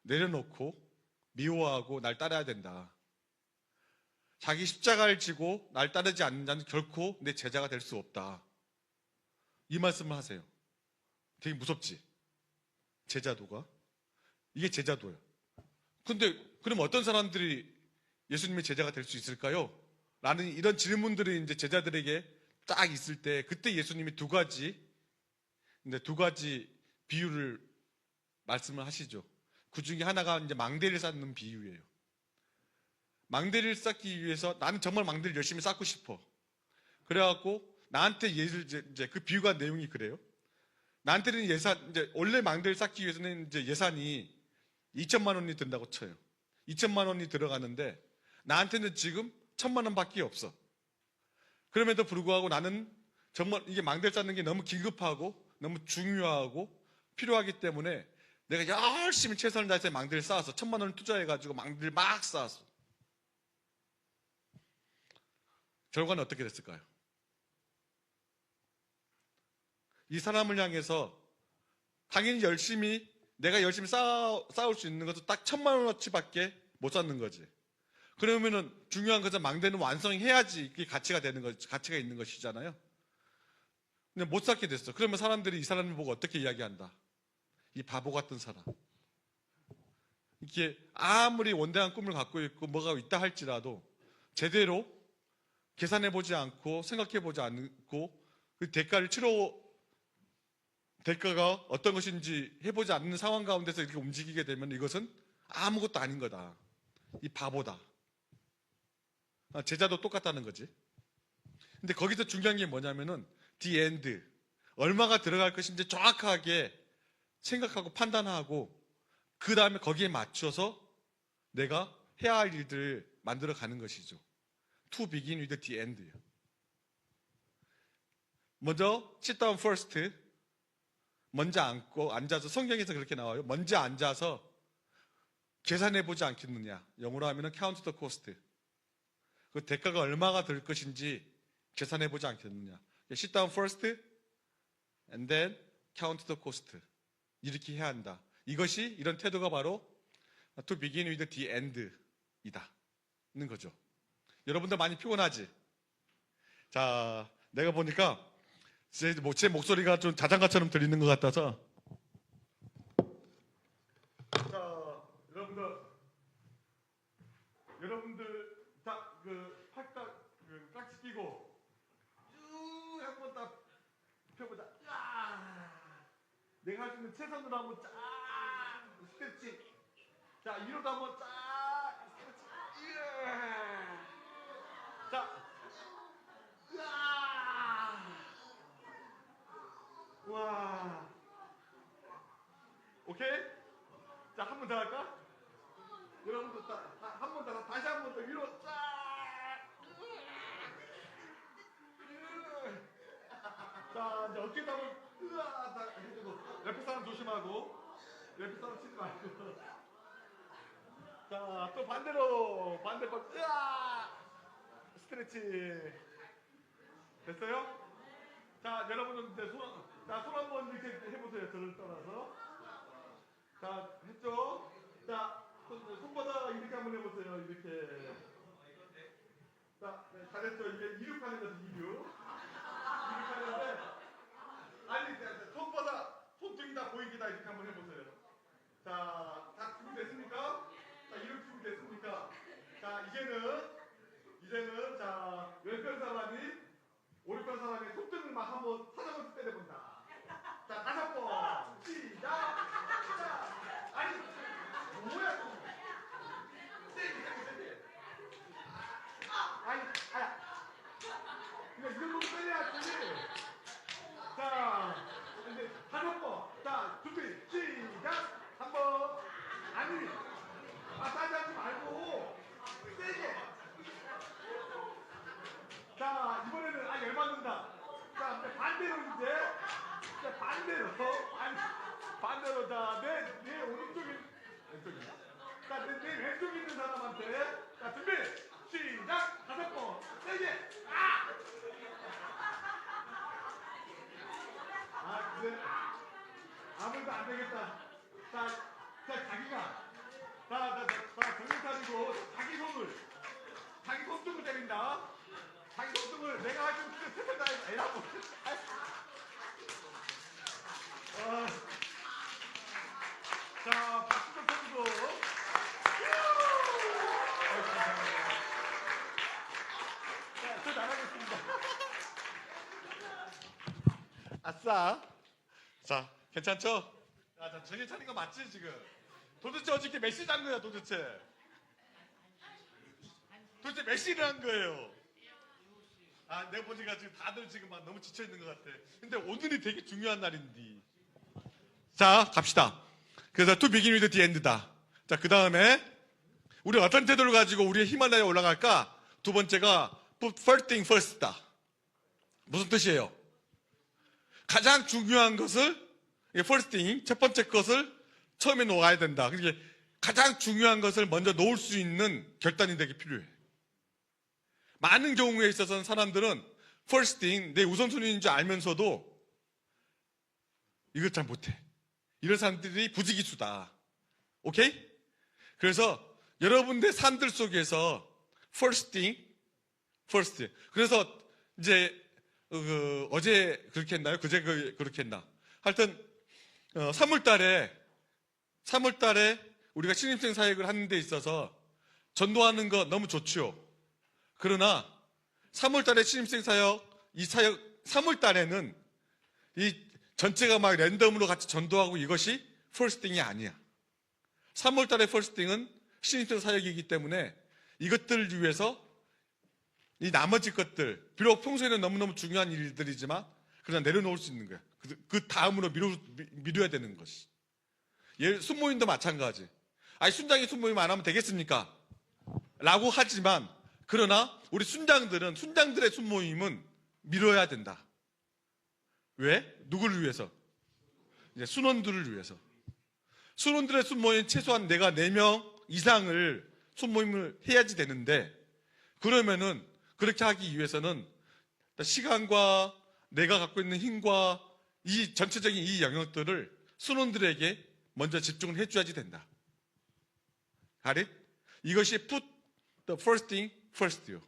내려놓고 미워하고 날 따라야 된다. 자기 십자가를 지고 날 따르지 않는 자는 결코 내 제자가 될 수 없다. 이 말씀을 하세요. 되게 무섭지? 제자도가? 이게 제자도예요. 근데 그럼 어떤 사람들이 예수님의 제자가 될 수 있을까요? 라는 이런 질문들이 이제 제자들에게 딱 있을 때 그때 예수님이 두 가지 비유를 말씀을 하시죠. 그 중에 하나가 이제 망대를 쌓는 비유예요. 망대를 쌓기 위해서 나는 정말 망대를 열심히 쌓고 싶어. 그래갖고 나한테 이제 그 비유가 내용이 그래요. 나한테는 이제 원래 망대를 쌓기 위해서는 이제 예산이 2천만 원이 든다고 쳐요. 2천만 원이 들어가는데 나한테는 지금 1,000만 원밖에 없어. 그럼에도 불구하고 나는 정말 이게 망대를 쌓는 게 너무 긴급하고 너무 중요하고 필요하기 때문에 내가 열심히 최선을 다해서 망대를 쌓아서 1,000만 원을 투자해가지고 망대를 막 쌓았어. 결과는 어떻게 됐을까요? 이 사람을 향해서 당연히 내가 열심히 쌓을 수 있는 것도 딱 1,000만 원어치밖에 못 쌓는 거지. 그러면은 중요한 것은 망대는 완성해야지 이게 가치가 있는 것이잖아요. 근데 못 쌓게 됐어. 그러면 사람들이 이 사람을 보고 어떻게 이야기한다? 이 바보 같은 사람. 이게 아무리 원대한 꿈을 갖고 있고 뭐가 있다 할지라도 제대로 계산해보지 않고 생각해보지 않고 그 대가가 어떤 것인지 해보지 않는 상황 가운데서 이렇게 움직이게 되면 이것은 아무것도 아닌 거다. 이 바보다. 제자도 똑같다는 거지. 근데 거기서 중요한 게 뭐냐면은 the end. 얼마가 들어갈 것인지 정확하게 생각하고 판단하고 그 다음에 거기에 맞춰서 내가 해야 할 일들을 만들어 가는 것이죠. To begin with the end. 먼저 sit down first. 먼저 앉아서 성경에서 그렇게 나와요. 먼저 앉아서 계산해보지 않겠느냐. 영어로 하면 count the cost. 그 대가가 얼마가 들 것인지 계산해보지 않겠느냐. sit down first and then count the cost. 이렇게 해야 한다. 이런 태도가 바로 to begin with the end 이다. 는 거죠. 여러분들 많이 피곤하지? 자, 내가 보니까 제 목소리가 좀 자장가처럼 들리는 것 같아서 자, 여러분들 그 팔딱 깍지 끼고 쭉 한번 딱 펴보자. 내가 할 수 있는 최선으로 한번 쫙 스트레칭. 자, 이로도 한번 쫙 스트레칭. 자, 와. 오케이? 자, 한 번 더 할까? 여러분들 한 번 더, 다시 한 번 더 위로 쫙. 자, 이제 어깨도 한번 해주고 옆에 사람 조심하고 옆에 사람 치지 말고. 자, 또 반대편 스트레치 됐어요? 자, 여러분들 손 한번 이렇게 해보세요. 저를 따라서. 자, 했죠? 자, 손바닥 이렇게 한번 해보세요. 이렇게. 자, 네, 잘했죠? 이게 이륙하는 거죠. 이륙하는데 아니, 손등이 다 보이기다. 이렇게 한번 해보세요. 자, 다 준비됐습니까? 자, 이륙 준비됐습니까? 자, 이제는 자, 왼편 사람이 오른편 사람이 손등을 막 한번 사정을 때려본다. 자, 5번 시작. 자, 아니 뭐야? 세게. 아니, 그러니까 이 정도 때려야지. 자, 이제 5번. 자, 준비 시작. 1번. 아니, 마사지 하지 말고 세게. 자, 이번에는 열받는다. 자, 반대로 반대로. 자, 내 오른쪽에 왼쪽인가? 자, 내 왼쪽에 있는 사람한테 자, 준비 시작. 5번 세게. 이제 아무도 안 되겠다. 자, 자기가 정신 차리고 자기 손등을 때린다. 자기 손등을 내가 하기로 스텝을 다 애라고. 자, 박수 좀 쳐주고. 자, 저 나가겠습니다. 아싸. 자, 괜찮죠? 자, 정신 차린 거 맞지, 지금? 도대체 어저께 몇 시를 한 거야, 도대체? 도대체 몇 시를 한 거예요? 아, 내가 보니까 지금 다들 지금 막 너무 지쳐있는 것 같아. 근데 오늘이 되게 중요한 날인데. 자, 갑시다. 그래서 to begin with the end다. 자, 그 다음에 우리 어떤 태도를 가지고 우리의 히말라야에 올라갈까? 두 번째가 put first thing first다. 무슨 뜻이에요? 가장 중요한 것을 first thing, 첫 번째 것을 처음에 놓아야 된다. 그러니까 가장 중요한 것을 먼저 놓을 수 있는 결단이 되게 필요해. 많은 경우에 있어서는 사람들은 first thing, 내 우선순위인 줄 알면서도 이걸 잘 못해. 이런 사람들이 부지기수다. 오케이? 그래서 여러분들 삶들 속에서 first thing, first. 그래서 이제 어제 그렇게 했나요? 그제 그렇게 했나? 하여튼 3월 달에 우리가 신입생 사역을 하는 데 있어서 전도하는 거 너무 좋죠. 그러나 3월 달에 신입생 사역, 이 사역 3월 달에는 이 전체가 막 랜덤으로 같이 전도하고 이것이 first thing이 아니야. 3월 달에 first thing은 신입생 사역이기 때문에 이것들을 위해서 이 나머지 것들, 비록 평소에는 너무너무 중요한 일들이지만 그냥 내려놓을 수 있는 거야. 그 다음으로 미뤄야 되는 것이. 순모임도 마찬가지. 아니, 순장이 순모임 안 하면 되겠습니까? 라고 하지만, 그러나 우리 순장들의 순모임은 미뤄야 된다. 왜? 누구를 위해서? 이제 순원들을 위해서. 순원들의 순모임 최소한 내가 4명 이상을 순모임을 해야지 되는데, 그러면은 그렇게 하기 위해서는 시간과 내가 갖고 있는 힘과 이 전체적인 이 영역들을 순원들에게 먼저 집중을 해줘야지 된다. Got it? 이것이 put the first thing first요.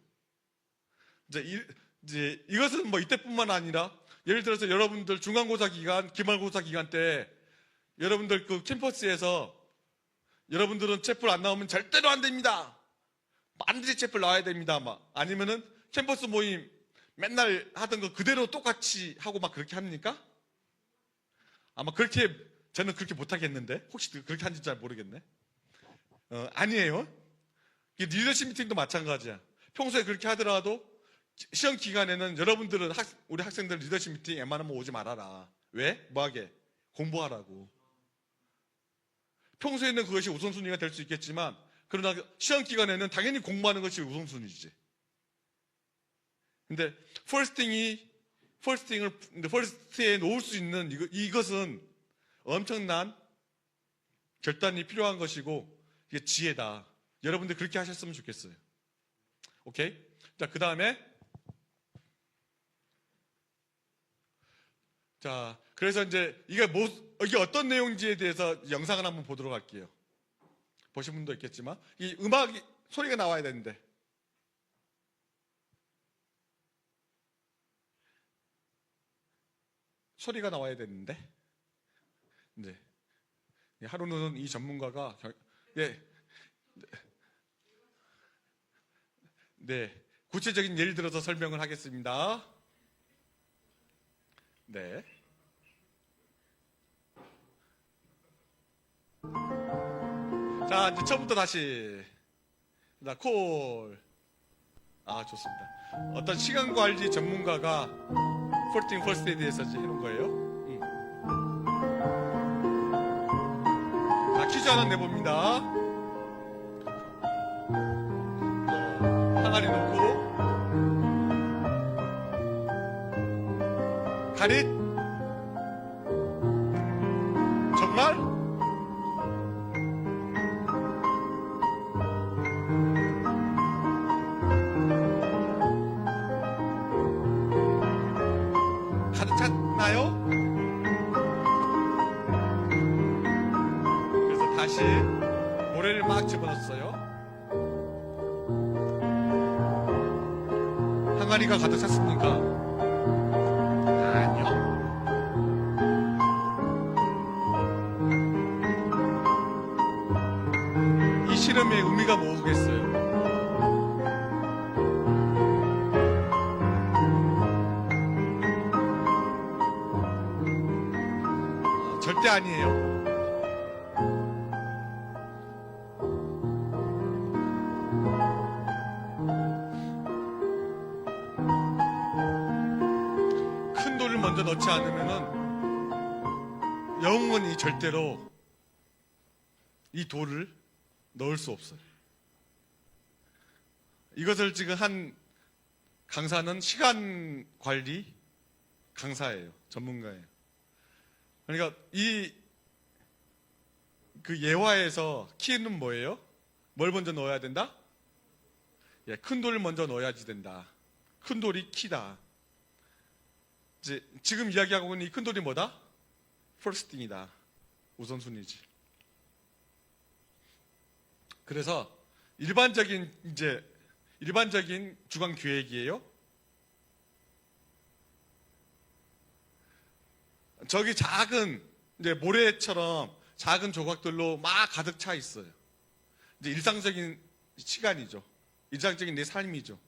이제 이것은 뭐 이때뿐만 아니라 예를 들어서 여러분들 중간고사 기간, 기말고사 기간 때 여러분들 그 캠퍼스에서 여러분들은 채플 안 나오면 절대로 안 됩니다. 반드시 채플 나와야 됩니다. 막 아니면은 캠퍼스 모임 맨날 하던 거 그대로 똑같이 하고 막 그렇게 합니까? 아마 그렇게 저는 그렇게 못하겠는데 혹시 그렇게 하는지 잘 모르겠네. 아니에요. 리더십 미팅도 마찬가지야. 평소에 그렇게 하더라도 시험 기간에는 여러분들은 우리 학생들 리더십 미팅 웬만하면 오지 말아라. 왜? 뭐하게? 공부하라고. 평소에는 그것이 우선순위가 될 수 있겠지만 그러나 시험 기간에는 당연히 공부하는 것이 우선순위지. 근데 first에 놓을 수 있는 이것은 엄청난 결단이 필요한 것이고 이게 지혜다. 여러분들 그렇게 하셨으면 좋겠어요. 오케이? 자, 그 다음에 자, 그래서 이제 이게 어떤 내용인지에 대해서 영상을 한번 보도록 할게요. 보신 분도 있겠지만 이 음악이 소리가 나와야 되는데 소리가 나와야 되는데 이제 하루는 이 전문가가 구체적인 예를 들어서 설명을 하겠습니다. 네. 자, 이제 처음부터 다시. 콜. 아, 좋습니다. 어떤 시간 관리 전문가가 폴팅 퍼스트에 대해서 해놓은 거예요. 자, 퀴즈 하나 내봅니다. 항아리 놓고 가릿 정말? 가득 찼나요? 그래서 다시 모래를 막 집어넣었어요. 항아리가 가득 찼습니까? 아니요. 이 실험의 의미가 뭐겠어요? 절대 아니에요. 큰 돌을 먼저 넣지 않으면은 영원히 절대로 이 돌을 넣을 수 없어요. 이것을 지금 한 강사는 시간 관리 강사예요. 전문가예요. 그러니까 그 예화에서 키는 뭐예요? 뭘 먼저 넣어야 된다? 예, 큰 돌을 먼저 넣어야지 된다. 큰 돌이 키다. 이제 지금 이야기하고 있는 이 큰 돌이 뭐다? first thing이다. 우선순위지. 그래서 일반적인 주간 계획이에요. 저기 작은 이제 모래처럼 작은 조각들로 막 가득 차 있어요. 이제 일상적인 시간이죠. 일상적인 내 삶이죠.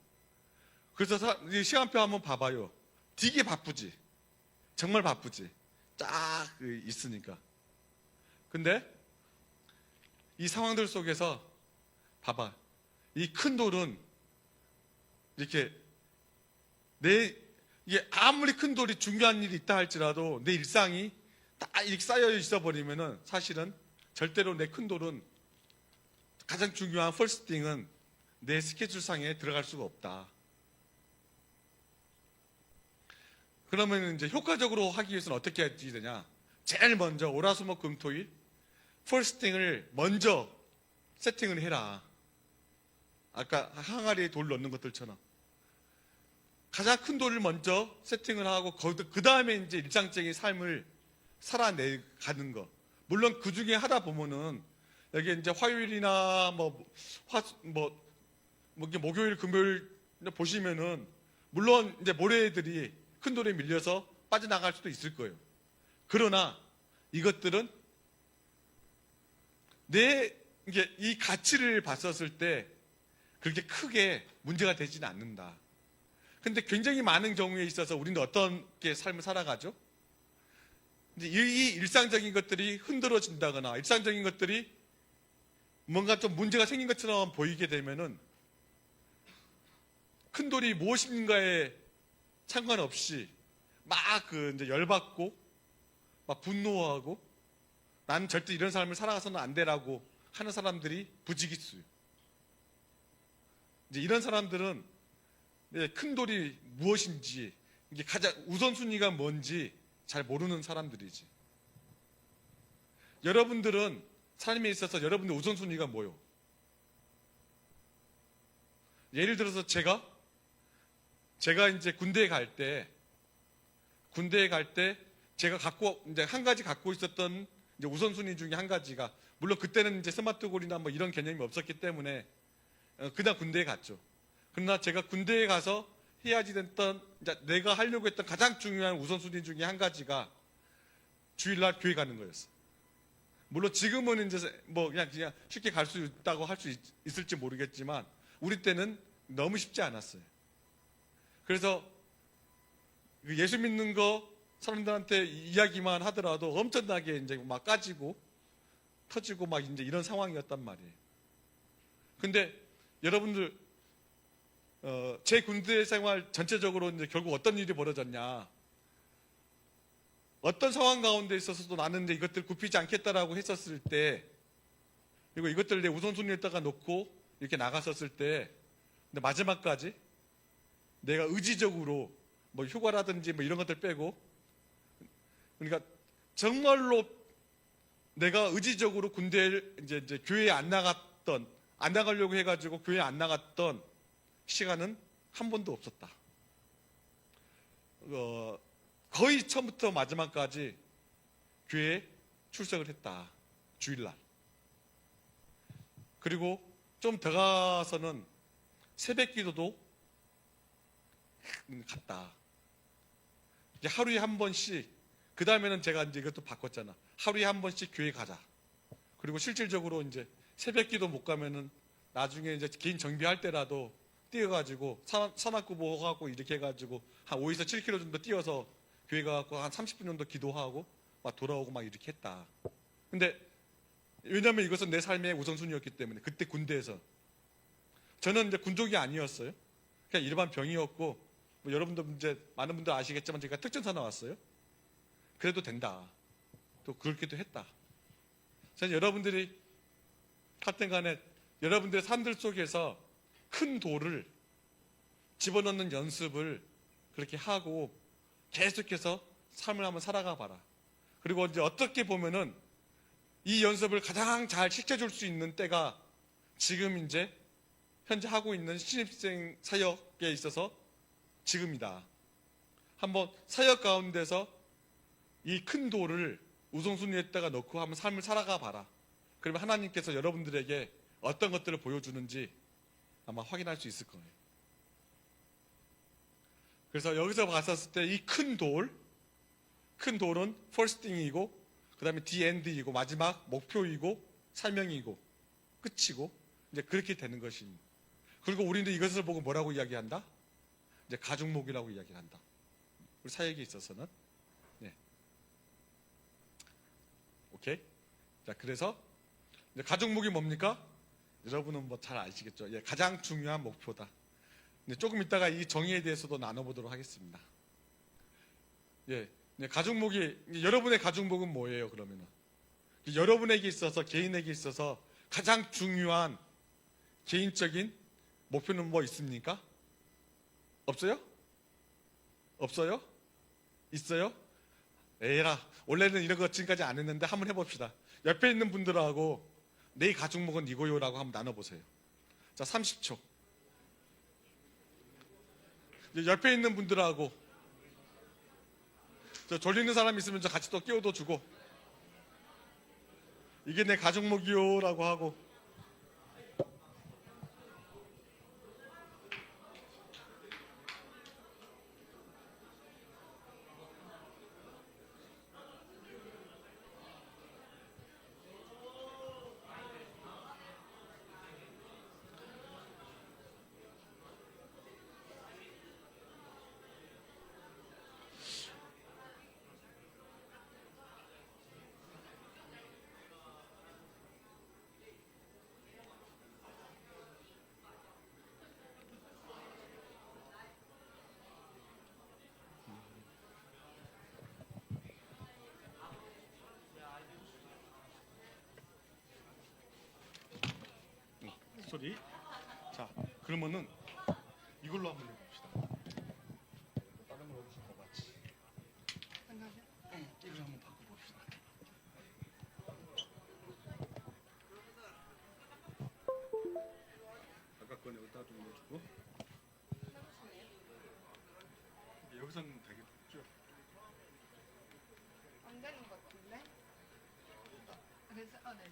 그래서 시간표 한번 봐봐요. 되게 바쁘지. 정말 바쁘지. 쫙 있으니까. 근데 이 상황들 속에서 봐봐. 이 큰 돌은 이렇게 이게 아무리 큰 돌이 중요한 일이 있다 할지라도 내 일상이 다 이렇게 쌓여 있어 버리면은 사실은 절대로 내 큰 돌은 가장 중요한 first thing은 내 스케줄상에 들어갈 수가 없다. 그러면 이제 효과적으로 하기 위해서는 어떻게 해야 되냐? 제일 먼저 월화수목금토일 first thing을 먼저 세팅을 해라. 아까 항아리에 돌 넣는 것들처럼 가장 큰 돌을 먼저 세팅을 하고 그 다음에 이제 일상적인 삶을 살아내가는 거. 물론 그 중에 하다 보면은 여기 이제 화요일이나 목요일, 금요일 보시면은 물론 이제 모래들이 큰 돌에 밀려서 빠져나갈 수도 있을 거예요. 그러나 이것들은 이게 이 가치를 봤었을 때 그렇게 크게 문제가 되지는 않는다. 근데 굉장히 많은 경우에 있어서 우리는 어떻게 삶을 살아가죠? 이 일상적인 것들이 흔들어진다거나 일상적인 것들이 뭔가 좀 문제가 생긴 것처럼 보이게 되면은 큰 돌이 무엇인가에 상관없이 막 이제 열받고 막 분노하고 나는 절대 이런 삶을 살아가서는 안 되라고 하는 사람들이 부지기수요. 이제 이런 사람들은 큰 돌이 무엇인지 이게 가장 우선순위가 뭔지 잘 모르는 사람들이지. 여러분들은 삶에 있어서 여러분들 우선순위가 뭐요? 예를 들어서 제가 이제 군대에 갈 때 제가 이제 한 가지 갖고 있었던 이제 우선순위 중에 한 가지가 물론 그때는 이제 스마트골이나 뭐 이런 개념이 없었기 때문에 그냥 군대에 갔죠. 그러나 제가 군대에 가서 해야지 됐던 이제 내가 하려고 했던 가장 중요한 우선순위 중에 한 가지가 주일날 교회 가는 거였어. 물론 지금은 이제 뭐 그냥 쉽게 갈 수 있다고 할 수 있을지 모르겠지만 우리 때는 너무 쉽지 않았어요. 그래서 예수 믿는 거 사람들한테 이야기만 하더라도 엄청나게 이제 막 까지고 터지고 막 이제 이런 상황이었단 말이에요. 근데 여러분들 제 군대 생활 전체적으로 이제 결국 어떤 일이 벌어졌냐? 어떤 상황 가운데 있어서도 나는 이제 이것들 굽히지 않겠다라고 했었을 때, 그리고 이것들을 내 우선순위에다가 놓고 이렇게 나갔었을 때, 근데 마지막까지 내가 의지적으로 뭐 휴가라든지 뭐 이런 것들 빼고, 그러니까 정말로 내가 의지적으로 군대를 이제 교회에 안 나가려고 해가지고 교회에 안 나갔던 시간은 한 번도 없었다. 거의 처음부터 마지막까지 교회에 출석을 했다. 주일날. 그리고 좀 더 가서는 새벽 기도도 갔다. 이제 하루에 한 번씩, 그 다음에는 제가 이제 이것도 바꿨잖아. 하루에 한 번씩 교회 가자. 그리고 실질적으로 이제 새벽 기도 못 가면은 나중에 이제 개인 정비할 때라도 뛰어가지고 산악구보하고 이렇게 해가지고 한 5에서 7km 정도 뛰어서 교회 가갖고 한 30분 정도 기도하고 막 돌아오고 막 이렇게 했다. 근데 왜냐면 이것은 내 삶의 우선순위였기 때문에, 그때 군대에서 저는 이제 군족이 아니었어요. 그냥 일반 병이었고, 뭐 여러분들 이제 많은 분들 아시겠지만 제가 특전사 나왔어요. 그래도 된다. 또 그렇게도 했다. 저는 여러분들이 하여튼 간에 여러분들의 삶들 속에서 큰 돌을 집어넣는 연습을 그렇게 하고 계속해서 삶을 한번 살아가 봐라. 그리고 이제 어떻게 보면은 이 연습을 가장 잘 시켜줄 수 있는 때가 지금 이제 현재 하고 있는 신입생 사역에 있어서 지금이다. 한번 사역 가운데서 이 큰 돌을 우선순위에다가 넣고 한번 삶을 살아가 봐라. 그러면 하나님께서 여러분들에게 어떤 것들을 보여주는지 아마 확인할 수 있을 거예요. 그래서 여기서 봤었을 때 이 큰 돌은 first thing이고, 그 다음에 the end이고, 마지막 목표이고, 사명이고, 끝이고, 이제 그렇게 되는 것입니다. 그리고 우리는 이것을 보고 뭐라고 이야기한다? 이제 가죽목이라고 이야기한다. 우리 사역에 있어서는. 네. 오케이? 자, 그래서 이제 가죽목이 뭡니까? 여러분은 뭐 잘 아시겠죠? 예, 가장 중요한 목표다. 조금 이따가 이 정의에 대해서도 나눠보도록 하겠습니다. 예, 가죽목이, 여러분의 가죽목은 뭐예요, 그러면은? 여러분에게 있어서, 개인에게 있어서 가장 중요한 개인적인 목표는 뭐 있습니까? 없어요? 없어요? 있어요? 에라, 원래는 이런 거 지금까지 안 했는데 한번 해봅시다. 옆에 있는 분들하고 내 가죽목은 이거요라고 한번 나눠보세요. 자, 30초. 옆에 있는 분들하고, 저 졸리는 사람 있으면 저 같이 또 끼워도 주고, 이게 내 가죽목이요라고 하고. 소리. 자, 그러면은 이걸로 한번 해봅시다. 다른 걸 어디서 더 봤지? 이걸 한번 바꿔봅시다. 아까 거는 여기다 좀 넣어주고. 여기서는 되겠죠? 안 되는 것 같은데? 그래서 네.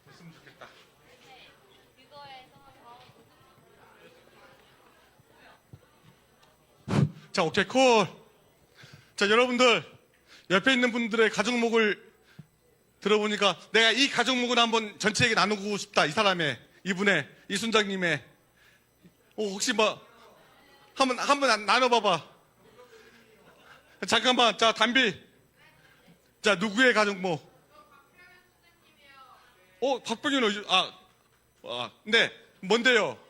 됐으면 좋겠다. 자, 오케이, 콜. 자, 여러분들 옆에 있는 분들의 가죽목을 들어보니까 내가 이 가죽목을 한번 전체에게 나누고 싶다. 이 사람의, 이분의, 이 순장님의. 혹시 뭐 한번 나눠봐봐. 잠깐만. 자, 담비. 자, 누구의 가죽목? 박병현. 네, 뭔데요?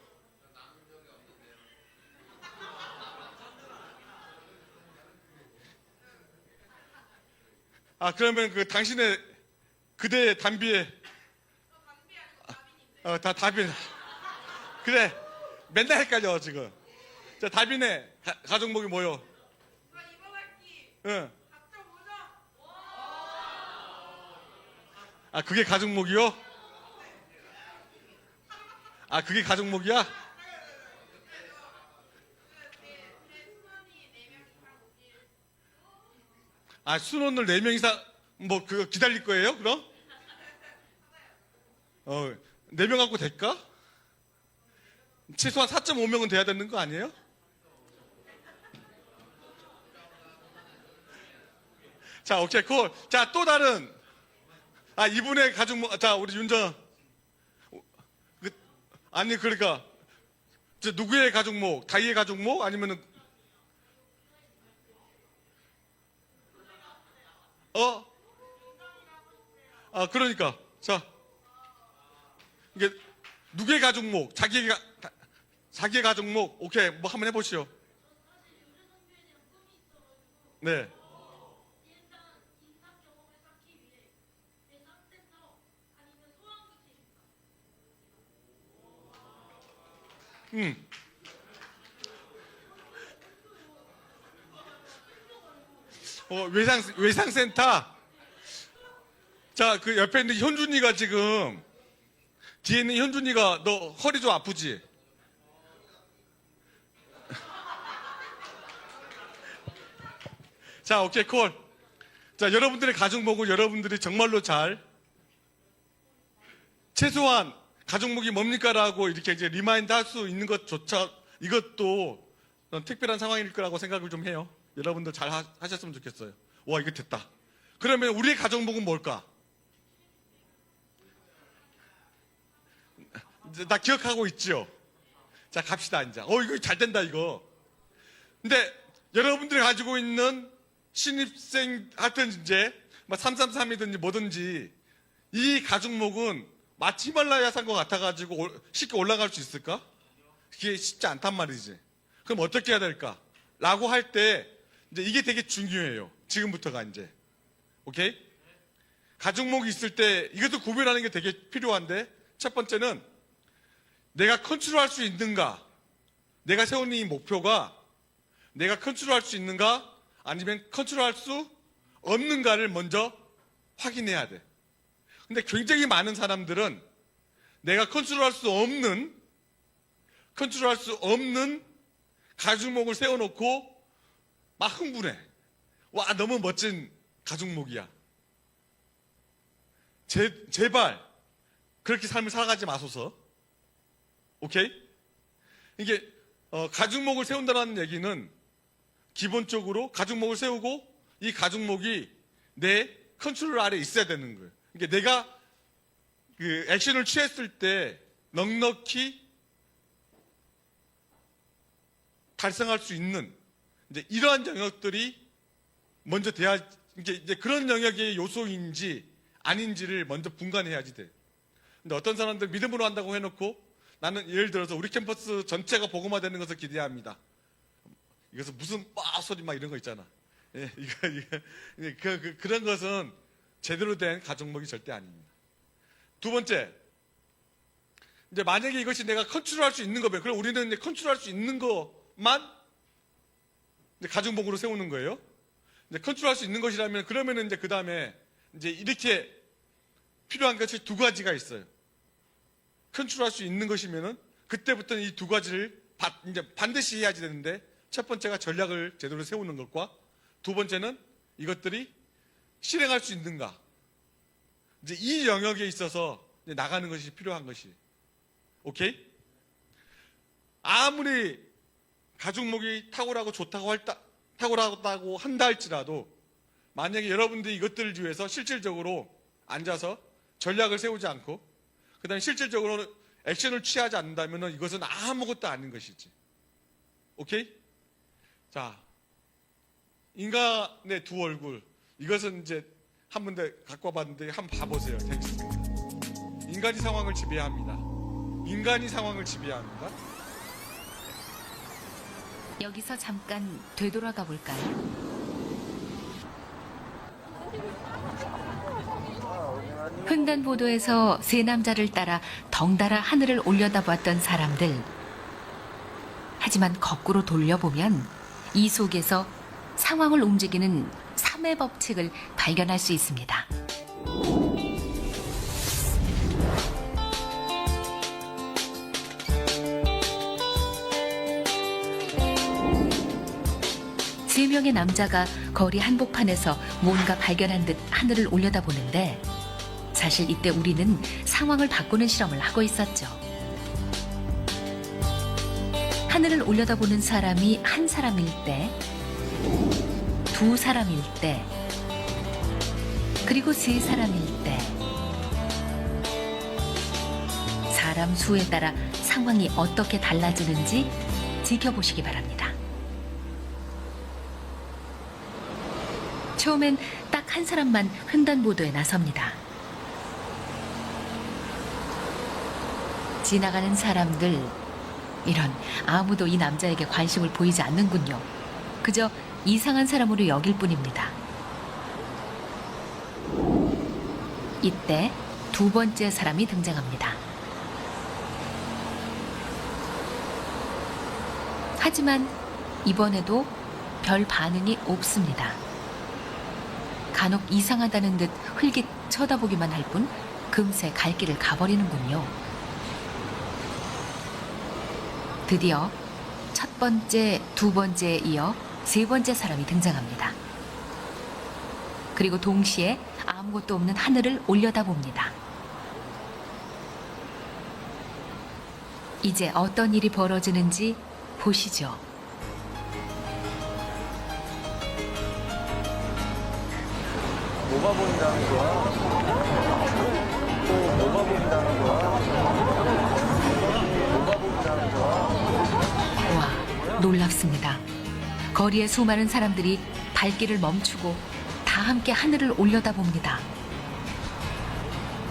그러면 그 당신의 그대의 담비의 다 다빈. 그래, 맨날 헷갈려 지금. 자, 다빈의 가죽목이 뭐요? 응. 그게 가죽목이요? 그게 가죽목이야? 순원을 4명 이상 그거 기다릴 거예요, 그럼? 4명 갖고 될까? 최소한 4.5명은 돼야 되는 거 아니에요? 자, 오케이, 콜. 자, 또 다른. 이분의 가족, 자, 우리 윤정. 아니, 그러니까. 누구의 가족목? 다이의 가족목? 아니면은, 그러니까. 자. 이게, 누구의 가족목? 자기의 가족목. 오케이, 뭐 한번 해보시오. 네. 외상센터. 자, 그 옆에 있는 현준이가 지금, 뒤에 있는 현준이가 너 허리 좀 아프지? 자, 오케이, 콜. 자, 여러분들의 가족목을 여러분들이 정말로 잘, 최소한 가족목이 뭡니까라고 이렇게 이제 리마인드 할 수 있는 것조차 이것도 특별한 상황일 거라고 생각을 좀 해요. 여러분들 잘 하셨으면 좋겠어요. 와, 이거 됐다. 그러면 우리의 가족목은 뭘까? 나 기억하고 있죠? 자, 갑시다, 이제. 이거 잘 된다, 이거. 근데 여러분들이 가지고 있는 신입생, 하여튼 이제, 333이든지 뭐든지, 이 가족목은 마치 히말라야 산 것 같아가지고 쉽게 올라갈 수 있을까? 그게 쉽지 않단 말이지. 그럼 어떻게 해야 될까? 라고 할 때, 이제 이게 되게 중요해요. 지금부터가 이제. 오케이? 가족목이 있을 때, 이것도 구별하는 게 되게 필요한데, 첫 번째는, 내가 컨트롤할 수 있는가? 내가 세운 이 목표가 내가 컨트롤할 수 있는가? 아니면 컨트롤할 수 없는가를 먼저 확인해야 돼. 근데 굉장히 많은 사람들은 내가 컨트롤할 수 없는 가족목을 세워놓고 막 흥분해. 와, 너무 멋진 가족목이야. 제발 그렇게 삶을 살아가지 마소서. 오케이? 이게 가족목을 세운다는 얘기는 기본적으로 가족목을 세우고 이 가족목이 내 컨트롤 아래에 있어야 되는 거예요. 그러니까 내가 그 액션을 취했을 때 넉넉히 달성할 수 있는 이제 이러한 영역들이 먼저 돼야 이제 그런 영역의 요소인지 아닌지를 먼저 분간해야지 돼. 근데 어떤 사람들 믿음으로 한다고 해놓고 나는 예를 들어서 우리 캠퍼스 전체가 복음화되는 것을 기대합니다. 이것은 무슨 소리 막 이런 거 있잖아. 예, 그런 것은 제대로 된 가족목이 절대 아닙니다. 두 번째, 이제 만약에 이것이 내가 컨트롤할 수 있는 거면, 그럼 우리는 이제 컨트롤할 수 있는 것만 이제 가족목으로 세우는 거예요. 이제 컨트롤할 수 있는 것이라면 그러면은 이제 그 다음에 이제 이렇게 필요한 것이 두 가지가 있어요. 컨트롤할 수 있는 것이면은 그때부터는 이 두 가지를 이제 반드시 해야지 되는데 첫 번째가 전략을 제대로 세우는 것과 두 번째는 이것들이 실행할 수 있는가. 이제 이 영역에 있어서 이제 나가는 것이 필요한 것이. 오케이? 아무리 가족목이 탁월하다고 한다 할지라도 만약에 여러분들이 이것들을 위해서 실질적으로 앉아서 전략을 세우지 않고 그 다음에 실질적으로 액션을 취하지 않는다면 이것은 아무것도 아닌 것이지. 오케이? 자, 인간의 두 얼굴. 이것은 이제 한 군데 갖고 와봤는데 한번 봐보세요. 텍스트입니다. 인간이 상황을 지배합니다. 인간이 상황을 지배합니다. 여기서 잠깐 되돌아가 볼까요? 횡단보도에서 세 남자를 따라 덩달아 하늘을 올려다봤던 사람들. 하지만 거꾸로 돌려보면 이 속에서 상황을 움직이는 3의 법칙을 발견할 수 있습니다. 세 명의 남자가 거리 한복판에서 뭔가 발견한 듯 하늘을 올려다보는데 사실 이때 우리는 상황을 바꾸는 실험을 하고 있었죠. 하늘을 올려다보는 사람이 한 사람일 때, 두 사람일 때, 그리고 세 사람일 때, 사람 수에 따라 상황이 어떻게 달라지는지 지켜보시기 바랍니다. 처음엔 딱 한 사람만 횡단보도에 나섭니다. 지나가는 사람들, 이런, 아무도 이 남자에게 관심을 보이지 않는군요. 그저 이상한 사람으로 여길 뿐입니다. 이때 두 번째 사람이 등장합니다. 하지만 이번에도 별 반응이 없습니다. 간혹 이상하다는 듯 흘깃 쳐다보기만 할 뿐 금세 갈 길을 가버리는군요. 드디어 첫 번째, 두 번째에 이어 세 번째 사람이 등장합니다. 그리고 동시에 아무것도 없는 하늘을 올려다봅니다. 이제 어떤 일이 벌어지는지 보시죠. 뭐가 보인다는 거야? 또 뭐가 보인다는 거야? 뭐가 보인다는 거야? 와, 놀랍습니다. 거리의 수많은 사람들이 발길을 멈추고 다 함께 하늘을 올려다봅니다.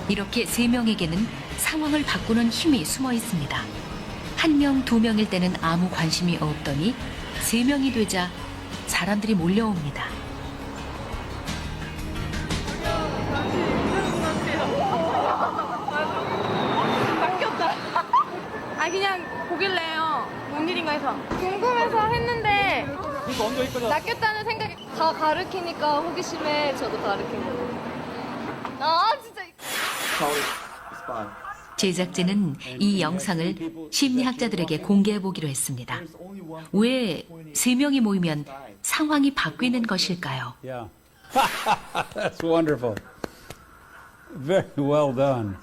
이렇게 세 명에게는 상황을 바꾸는 힘이 숨어 있습니다. 한 명, 두 명일 때는 아무 관심이 없더니 세 명이 되자 사람들이 몰려옵니다. 아 그냥 보길래요. 뭔 일인가 해서 궁금해서 했는데 낚였다는 생각이 다 가르치니까 호기심에 저도 가르친 거예요. 아 진짜. 제작진은 이 영상을 심리학자들에게 공개해 보기로 했습니다. 왜 세 명이 모이면 상황이 바뀌는 것일까요? Yeah. That's wonderful. Very well done.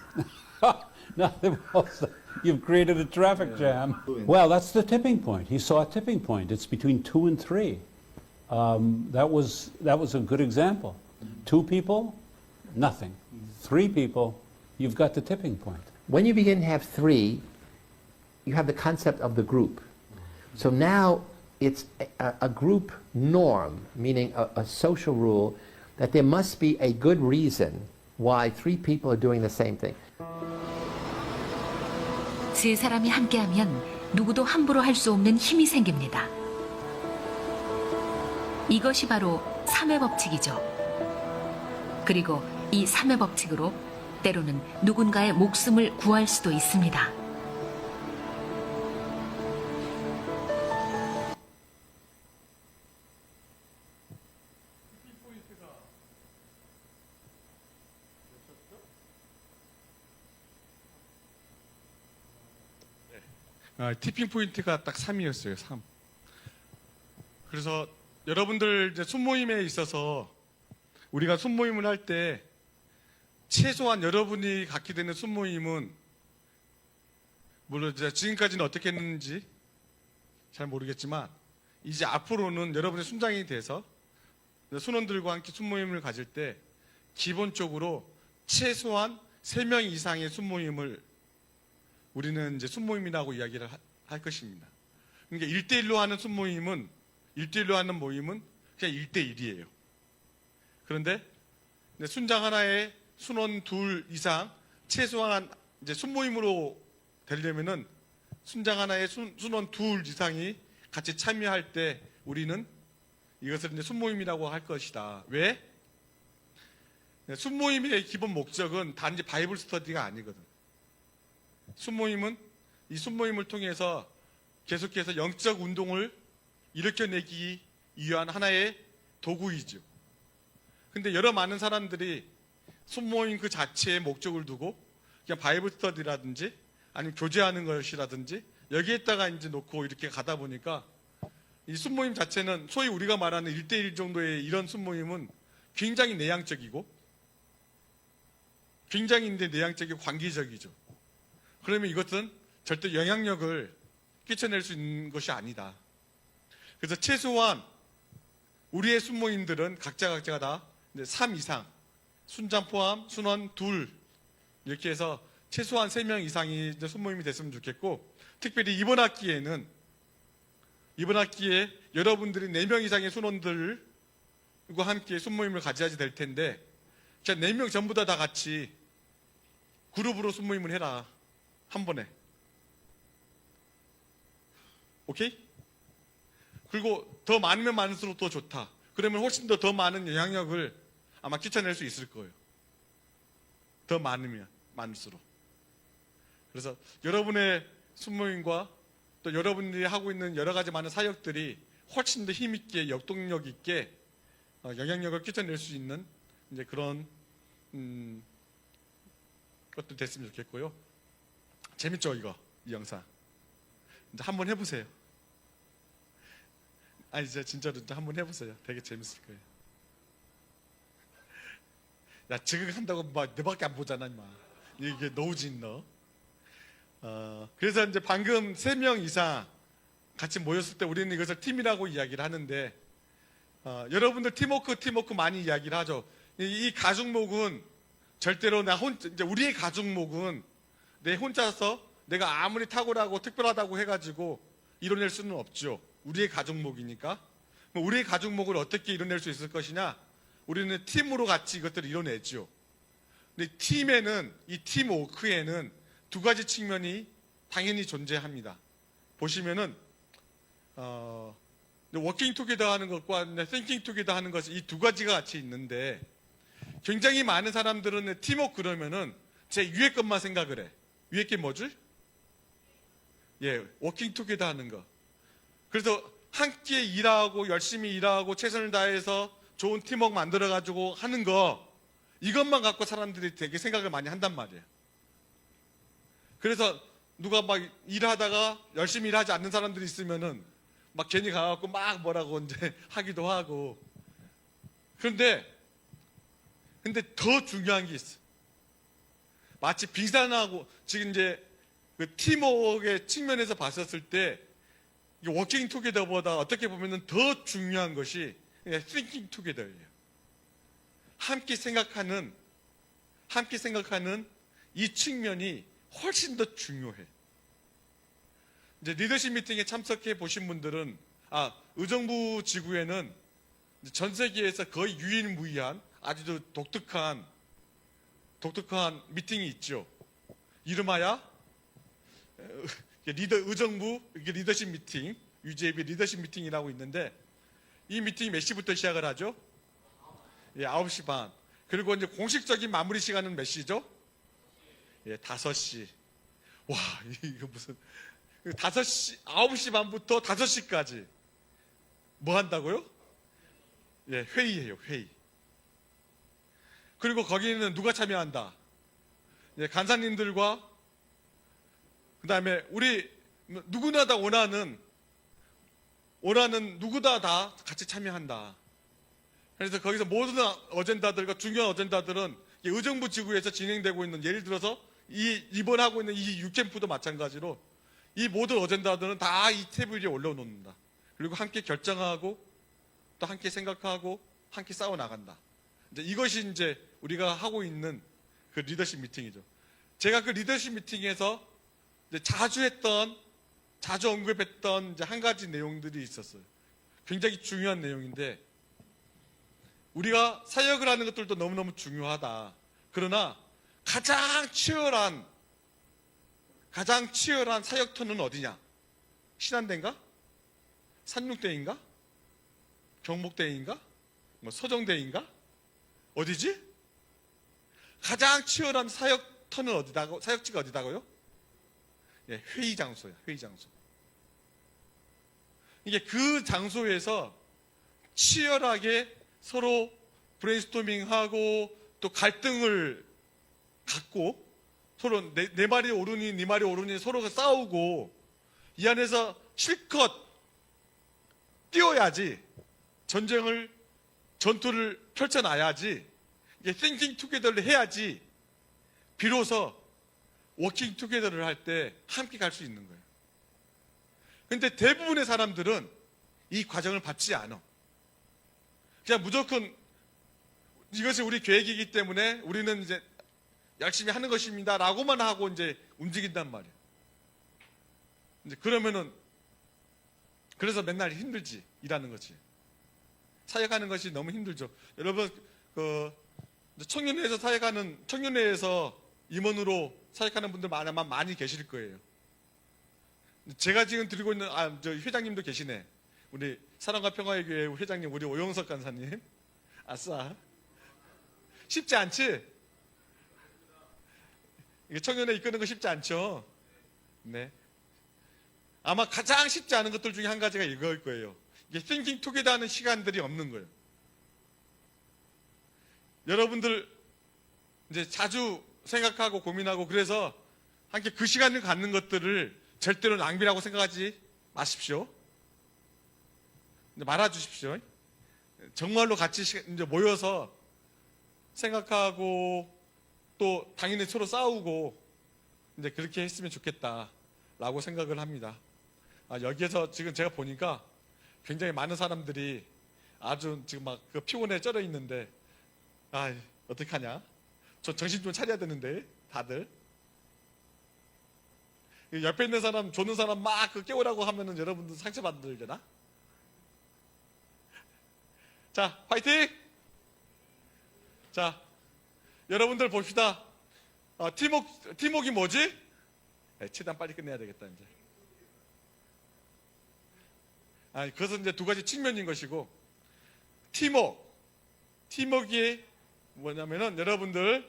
Nothing else. You've created a traffic jam. Well, that's the tipping point. He saw a tipping point. It's between 2 and 3. That was a good example. 2 people, nothing. 3 people, you've got the tipping point. When you begin to have 3, you have the concept of the group. So now it's a group norm, meaning a social rule, that there must be a good reason why 3 people are doing the same thing. 세 사람이 함께하면 누구도 함부로 할 수 없는 힘이 생깁니다. 이것이 바로 3의 법칙이죠. 그리고 이 3의 법칙으로 때로는 누군가의 목숨을 구할 수도 있습니다. 티핑 포인트가 딱 3이었어요. 3. 그래서 여러분들 이제 순모임에 있어서 우리가 순모임을 할 때 최소한 여러분이 갖게 되는 순모임은 물론 이제 지금까지는 어떻게 했는지 잘 모르겠지만 이제 앞으로는 여러분의 순장이 돼서 순원들과 함께 순모임을 가질 때 기본적으로 최소한 3명 이상의 순모임을 우리는 이제 순모임이라고 이야기를 할 것입니다. 그러니까 1대1로 하는 순모임은 1대1로 하는 모임은 그냥 1대1이에요. 그런데 순장 하나에 순원 2 이상 최소한 이제 순모임으로 되려면은 순장 하나에 순원 2 이상이 같이 참여할 때 우리는 이것을 이제 순모임이라고 할 것이다. 왜? 순모임의 기본 목적은 단지 바이블 스터디가 아니거든. 순모임은 이 순모임을 통해서 계속해서 영적 운동을 일으켜내기 위한 하나의 도구이죠. 근데 여러 많은 사람들이 순모임 그 자체의 목적을 두고 그냥 바이블 스터디라든지 아니면 교제하는 것이라든지 여기에다가 이제 놓고 이렇게 가다 보니까 이 순모임 자체는 소위 우리가 말하는 1대1 정도의 이런 순모임은 굉장히 내향적이고 굉장히 이제 내향적이고 관계적이죠. 그러면 이것은 절대 영향력을 끼쳐낼 수 있는 것이 아니다. 그래서 최소한 우리의 순모임들은 각자가 다 이제 3 이상, 순장 포함, 순원 둘 이렇게 해서 최소한 3명 이상이 이제 순모임이 됐으면 좋겠고, 특별히 이번 학기에 여러분들이 4명 이상의 순원들과 함께 순모임을 가져야지 될 텐데, 그냥 4명 전부 다 같이 그룹으로 순모임을 해라. 한 번에. 오케이? 그리고 더 많으면 많을수록 더 좋다. 그러면 훨씬 더 많은 영향력을 아마 끼쳐낼 수 있을 거예요. 더 많으면 많을수록. 그래서 여러분의 순모임과 또 여러분들이 하고 있는 여러 가지 많은 사역들이 훨씬 더 힘있게, 역동력 있게 영향력을 끼쳐낼 수 있는 이제 그런 것도 됐으면 좋겠고요. 재밌죠, 이 영상. 이제 한번 해보세요. 아니, 진짜로 한번 해보세요. 되게 재밌을 거예요. 야, 지금 한다고 막 너밖에 안 보잖아, 임마. 이게 노우진 너. 그래서 이제 방금 3명 이상 같이 모였을 때 우리는 이것을 팀이라고 이야기를 하는데, 여러분들 팀워크 많이 이야기를 하죠. 이 가족목은 절대로 이제 우리의 가족목은 내 혼자서 내가 아무리 탁월하고 특별하다고 해가지고 이뤄낼 수는 없죠. 우리의 가족목이니까. 우리의 가족목을 어떻게 이뤄낼 수 있을 것이냐? 우리는 팀으로 같이 이것들을 이뤄내죠. 근데 이 팀워크에는 2가지 측면이 당연히 존재합니다. 보시면은 워킹 투게더 하는 것과 띵킹 투게더 하는 것이 이 2가지가 같이 있는데, 굉장히 많은 사람들은 팀워크 그러면은 제 위에 것만 생각을 해. 위에 게 뭐지? 예, 워킹 투게더 하는 거. 그래서 함께 일하고 열심히 일하고 최선을 다해서 좋은 팀워크 만들어가지고 하는 거, 이것만 갖고 사람들이 되게 생각을 많이 한단 말이에요. 그래서 누가 막 일하다가 열심히 일하지 않는 사람들이 있으면은 막 괜히 가갖고 막 뭐라고 이제 하기도 하고. 근데 더 중요한 게 있어. 마치 빙산하고 지금 이제 그 팀워크의 측면에서 봤었을 때 워킹 투게더보다 어떻게 보면은 더 중요한 것이 thinking together예요. 함께 생각하는 이 측면이 훨씬 더 중요해. 이제 리더십 미팅에 참석해 보신 분들은 의정부 지구에는 전 세계에서 거의 유일무이한 아주 독특한 미팅이 있죠. 이름하여 의정부 리더십 미팅, UJB 리더십 미팅이라고 있는데, 이 미팅이 몇 시부터 시작을 하죠? 예, 9시 반. 그리고 이제 공식적인 마무리 시간은 몇 시죠? 예, 5시. 와, 이거 무슨 9시 반부터 5시까지 뭐 한다고요? 예, 회의예요, 회의. 그리고 거기는 누가 참여한다? 예, 간사님들과 그다음에 우리 누구나 다 원하는 누구나 다 같이 참여한다. 그래서 거기서 모든 어젠다들과 중요한 어젠다들은 의정부 지구에서 진행되고 있는, 예를 들어서 이번 하고 있는 이 육캠프도 마찬가지로 이 모든 어젠다들은 다 이 테이블 위에 올려놓는다. 그리고 함께 결정하고 또 함께 생각하고 함께 싸워 나간다. 이것이 이제 우리가 하고 있는 그 리더십 미팅이죠. 제가 그 리더십 미팅에서 자주 언급했던 이제 한 가지 내용들이 있었어요. 굉장히 중요한 내용인데, 우리가 사역을 하는 것들도 너무너무 중요하다. 그러나 가장 치열한 사역터는 어디냐? 신안대인가? 산육대인가? 경복대인가? 서정대인가? 어디지? 가장 치열한 사역터는 어디다고? 사역지가 어디다고요? 예, 회의 장소야, 회의 장소. 이게 그 장소에서 치열하게 서로 브레인스토밍하고 또 갈등을 갖고 서로 내 말이 옳으니 네 말이 옳으니 서로가 싸우고, 이 안에서 실컷 뛰어야지, 전투를 펼쳐놔야지, 이게 thinking together를 해야지 비로소 워킹 투게더를 할 때 함께 갈 수 있는 거예요. 근데 대부분의 사람들은 이 과정을 밟지 않아. 그냥 무조건 이것이 우리 계획이기 때문에 우리는 이제 열심히 하는 것입니다. 라고만 하고 이제 움직인단 말이에요. 이제 그러면은, 그래서 맨날 힘들지, 일하는 거지. 사역하는 것이 너무 힘들죠. 여러분, 청년회에서 사역하는, 청년회에서 임원으로 사역하는 분들 아마 많이 계실 거예요. 제가 지금 드리고 있는, 저 회장님도 계시네. 우리 사랑과 평화의 교회 회장님, 우리 오영석 간사님. 아싸. 쉽지 않지? 이게 청년회 이끄는 거 쉽지 않죠? 네. 아마 가장 쉽지 않은 것들 중에 한 가지가 이거일 거예요. 이게 띵킹 투게더 하는 시간들이 없는 거예요. 여러분들 이제 자주 생각하고 고민하고 그래서 함께 그 시간을 갖는 것들을 절대로 낭비라고 생각하지 마십시오. 이제 말아주십시오. 정말로 같이 이제 모여서 생각하고 또 당연히 서로 싸우고 이제 그렇게 했으면 좋겠다라고 생각을 합니다. 여기에서 지금 제가 보니까 굉장히 많은 사람들이 아주 지금 막 피곤에 쩔어 있는데 어떡하냐? 저 정신 좀 차려야 되는데 다들 옆에 있는 사람 조는 사람 막 깨우라고 하면은 여러분들 상처받으려나? 자, 화이팅! 자, 여러분들 봅시다. 팀웍이 뭐지? 최대한 빨리 끝내야 되겠다, 이제. 그것은 이제 두 가지 측면인 것이고, 팀웍이 뭐냐면은, 여러분들,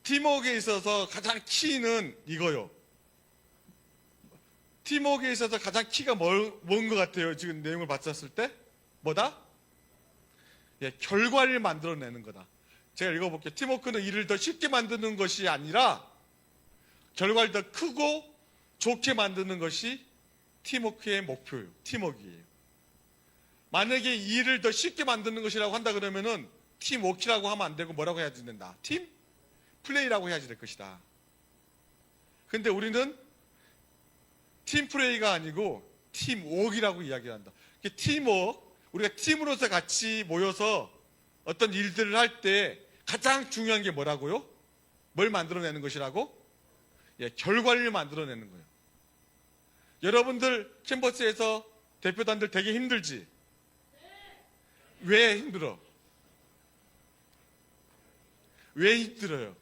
팀웍에 있어서 가장 키는 이거요. 팀웍에 있어서 가장 키가 뭔 것 같아요? 지금 내용을 봤었을 때? 뭐다? 결과를 만들어내는 거다. 제가 읽어볼게요. 팀워크는 일을 더 쉽게 만드는 것이 아니라 결과를 더 크고 좋게 만드는 것이 팀워크의 목표예요. 팀워크예요. 만약에 일을 더 쉽게 만드는 것이라고 한다 그러면은 팀워크라고 하면 안 되고 뭐라고 해야 된다? 팀 플레이라고 해야지 될 것이다. 근데 우리는 팀 플레이가 아니고 팀워크라고 이야기한다. 팀워크, 우리가 팀으로서 같이 모여서 어떤 일들을 할 때 가장 중요한 게 뭐라고요? 뭘 만들어내는 것이라고? 결과를 만들어내는 거예요. 여러분들 캠퍼스에서 대표단들 되게 힘들지? 왜 힘들어? 왜 힘들어요?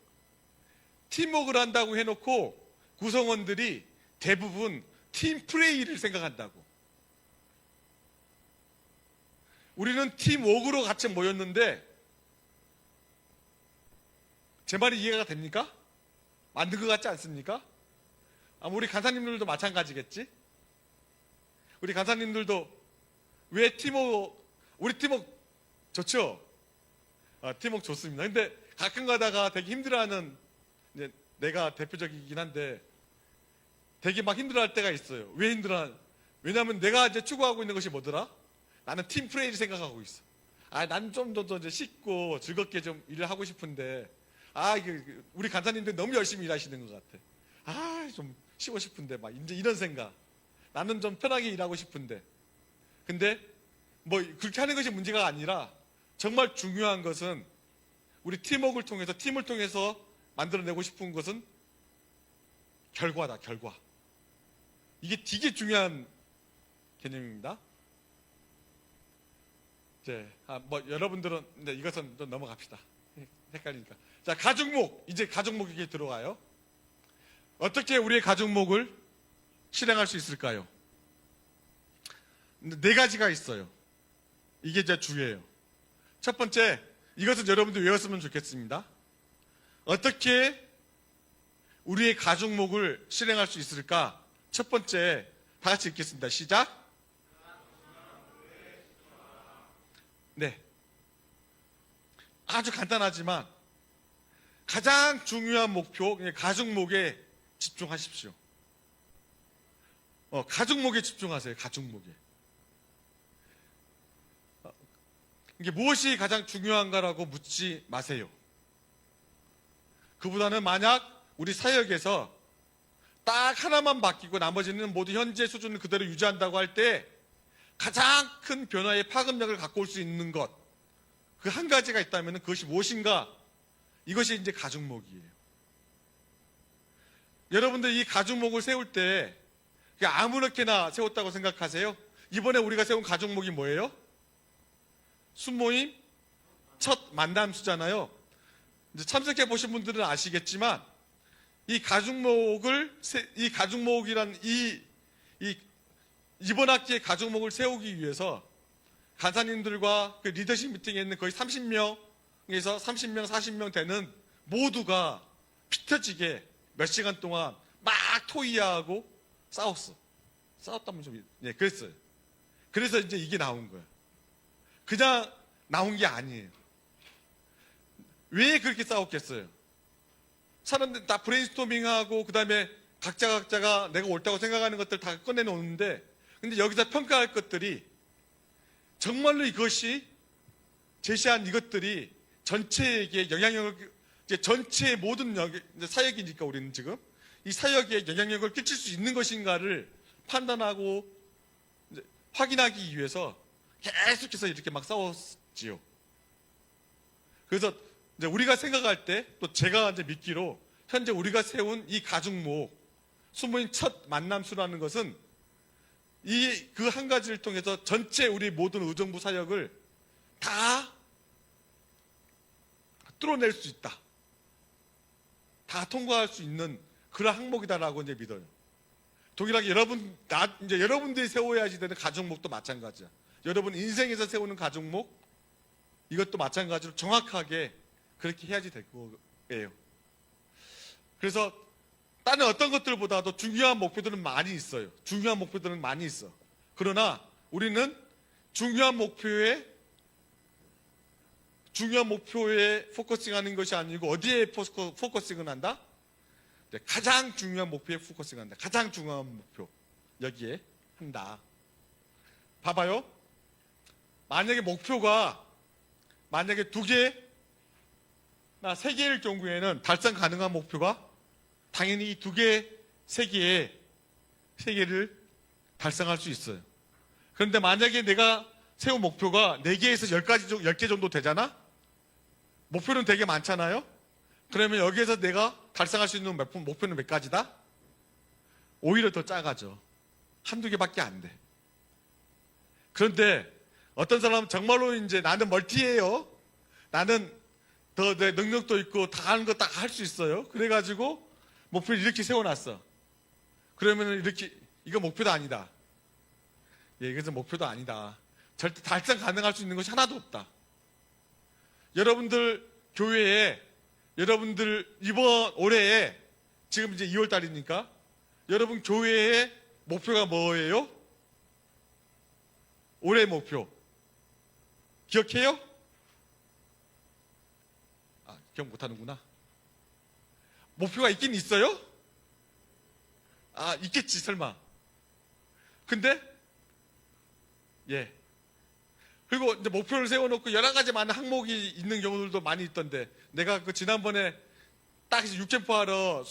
팀워크를 한다고 해놓고 구성원들이 대부분 팀 플레이를 생각한다고. 우리는 팀워크로 같이 모였는데 제 말이 이해가 됩니까? 만든 것 같지 않습니까? 우리 간사님들도 마찬가지겠지? 우리 간사님들도 왜 우리 팀워크 좋죠? 팀워크 좋습니다. 근데 가끔 가다가 되게 힘들어하는, 이제 내가 대표적이긴 한데 되게 막 힘들어할 때가 있어요. 왜 힘들어하냐? 왜냐하면 내가 이제 추구하고 있는 것이 뭐더라? 나는 팀 플레이를 생각하고 있어. 나는 좀 더 이제 쉽고 즐겁게 좀 일을 하고 싶은데, 우리 간사님들 너무 열심히 일하시는 것 같아. 좀 쉬고 싶은데, 막 이제 이런 생각. 나는 좀 편하게 일하고 싶은데. 근데 뭐 그렇게 하는 것이 문제가 아니라 정말 중요한 것은 우리 팀워크를 통해서, 팀을 통해서 만들어내고 싶은 것은 결과다, 결과. 이게 되게 중요한 개념입니다. 이제 여러분들은 근데 이것은 좀 넘어갑시다. 헷갈리니까. 자, 가족목. 이제 가족목에게 들어가요. 어떻게 우리의 가족목을 실행할 수 있을까요? 네 가지가 있어요. 이게 이제 주예요. 첫 번째, 이것은 여러분들 외웠으면 좋겠습니다. 어떻게 우리의 가족목을 실행할 수 있을까? 첫 번째, 다 같이 읽겠습니다. 시작. 네. 아주 간단하지만 가장 중요한 목표, 가족목에 집중하십시오. 가족목에 집중하세요. 가족목에. 이게 무엇이 가장 중요한가라고 묻지 마세요. 그보다는 만약 우리 사역에서 딱 하나만 바뀌고 나머지는 모두 현재 수준을 그대로 유지한다고 할 때 가장 큰 변화의 파급력을 갖고 올 수 있는 것, 그 한 가지가 있다면 그것이 무엇인가? 이것이 이제 가죽목이에요. 여러분들 이 가죽목을 세울 때 그냥 아무렇게나 세웠다고 생각하세요? 이번에 우리가 세운 가죽목이 뭐예요? 순모임 첫 만남수잖아요. 이제 참석해 보신 분들은 아시겠지만 이 가죽목이란 이번 학기에 가죽목을 세우기 위해서 간사님들과 그 리더십 미팅에 있는 거의 30명에서 30명, 40명 되는 모두가 피 터지게 몇 시간 동안 막 토의하고 싸웠어. 싸웠다면 좀, 예, 그랬어요. 그래서 이제 이게 나온 거예요. 그냥 나온 게 아니에요. 왜 그렇게 싸웠겠어요? 사람들 다 브레인스토밍하고 그 다음에 각자가 내가 옳다고 생각하는 것들 다 꺼내놓는데 근데 여기서 평가할 것들이 정말로 이것이 제시한 이것들이 전체에게 영향력을 이제 전체의 모든 이제 사역이니까 우리는 지금 이 사역에 영향력을 끼칠 수 있는 것인가를 판단하고 이제 확인하기 위해서 계속해서 이렇게 막 싸웠지요. 그래서 이제 우리가 생각할 때 또 제가 이제 믿기로 현재 우리가 세운 이 가죽목 순모임 첫 만남수라는 것은 이 그 한 가지를 통해서 전체 우리 모든 의정부 사역을 다 뚫어낼 수 있다. 다 통과할 수 있는 그런 항목이다라고 이제 믿어요. 동일하게 이제 여러분들이 세워야지 되는 가죽목도 마찬가지야. 여러분 인생에서 세우는 가죽목 이것도 마찬가지로 정확하게 그렇게 해야지 될 거예요. 그래서 다른 어떤 것들보다도 중요한 목표들은 많이 있어요. 중요한 목표들은 많이 있어. 그러나 우리는 중요한 목표에 포커싱하는 것이 아니고 어디에 포커싱을 한다? 네, 가장 중요한 목표에 포커싱한다. 가장 중요한 목표 여기에 한다. 봐봐요. 만약에 목표가 만약에 2개, 나 3개일 경우에는 달성 가능한 목표가 당연히 이 2개, 3개를 달성할 수 있어요. 그런데 만약에 내가 세운 목표가 4개에서 10개 정도 되잖아? 목표는 되게 많잖아요? 그러면 여기에서 내가 달성할 수 있는 목표는 몇 가지다? 오히려 더 작아져. 1-2개밖에 안 돼. 그런데 어떤 사람은 정말로 이제 나는 멀티예요. 나는 더 내 능력도 있고 다 하는 거 다 할 수 있어요. 그래가지고 목표를 이렇게 세워놨어. 그러면 이렇게 이거 목표도 아니다. 예, 이것은 목표도 아니다. 절대 달성 가능할 수 있는 것이 하나도 없다. 여러분들 교회에 여러분들 이번 올해에 지금 이제 2월 달이니까 여러분 교회의 목표가 뭐예요? 올해 목표 기억해요? 아, 기억 못하는구나. 목표가 있긴 있어요? 아, 있겠지 설마. 근데 예. 그리고 이제 목표를 세워놓고 여러 가지 많은 항목이 있는 경우들도 많이 있던데 내가 그 지난번에 딱 육캠프 하러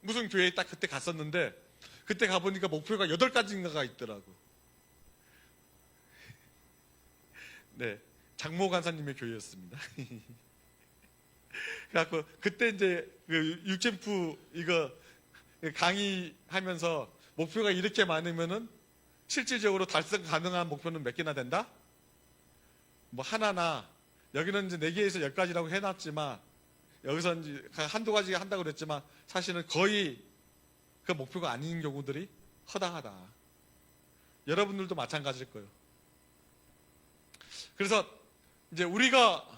무슨 교회에 딱 그때 갔었는데 그때 가보니까 목표가 8가지인가가 있더라고. 네, 장모 간사님의 교회였습니다. 그래갖고 그때 이제 그 육캠프 이거 강의하면서 목표가 이렇게 많으면은 실질적으로 달성 가능한 목표는 몇 개나 된다? 뭐 하나나 여기는 이제 4개에서 10가지라고 해놨지만 여기서 이제 1-2가지 한다고 그랬지만 사실은 거의 그 목표가 아닌 경우들이 허다하다. 여러분들도 마찬가지일 거예요. 그래서 이제 우리가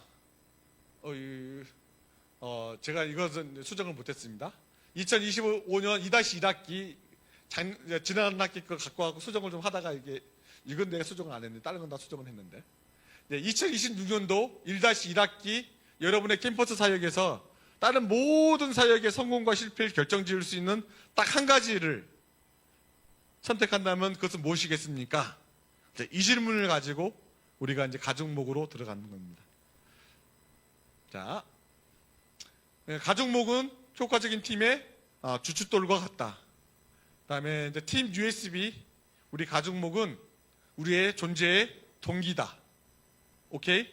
제가 이것은 수정을 못했습니다. 2025년 2-1학기 지난 학기 거 갖고 와서 수정을 좀 하다가 이건 내가 수정을 안 했는데 다른 건 다 수정을 했는데 2026년도 1-1학기 여러분의 캠퍼스 사역에서 다른 모든 사역의 성공과 실패를 결정지을 수 있는 딱 한 가지를 선택한다면 그것은 무엇이겠습니까? 이 질문을 가지고 우리가 이제 가족목으로 들어가는 겁니다. 자, 가족목은 효과적인 팀의 주춧돌과 같다. 그다음에 이제 팀 USB, 우리 가족목은 우리의 존재의 동기다. 오케이?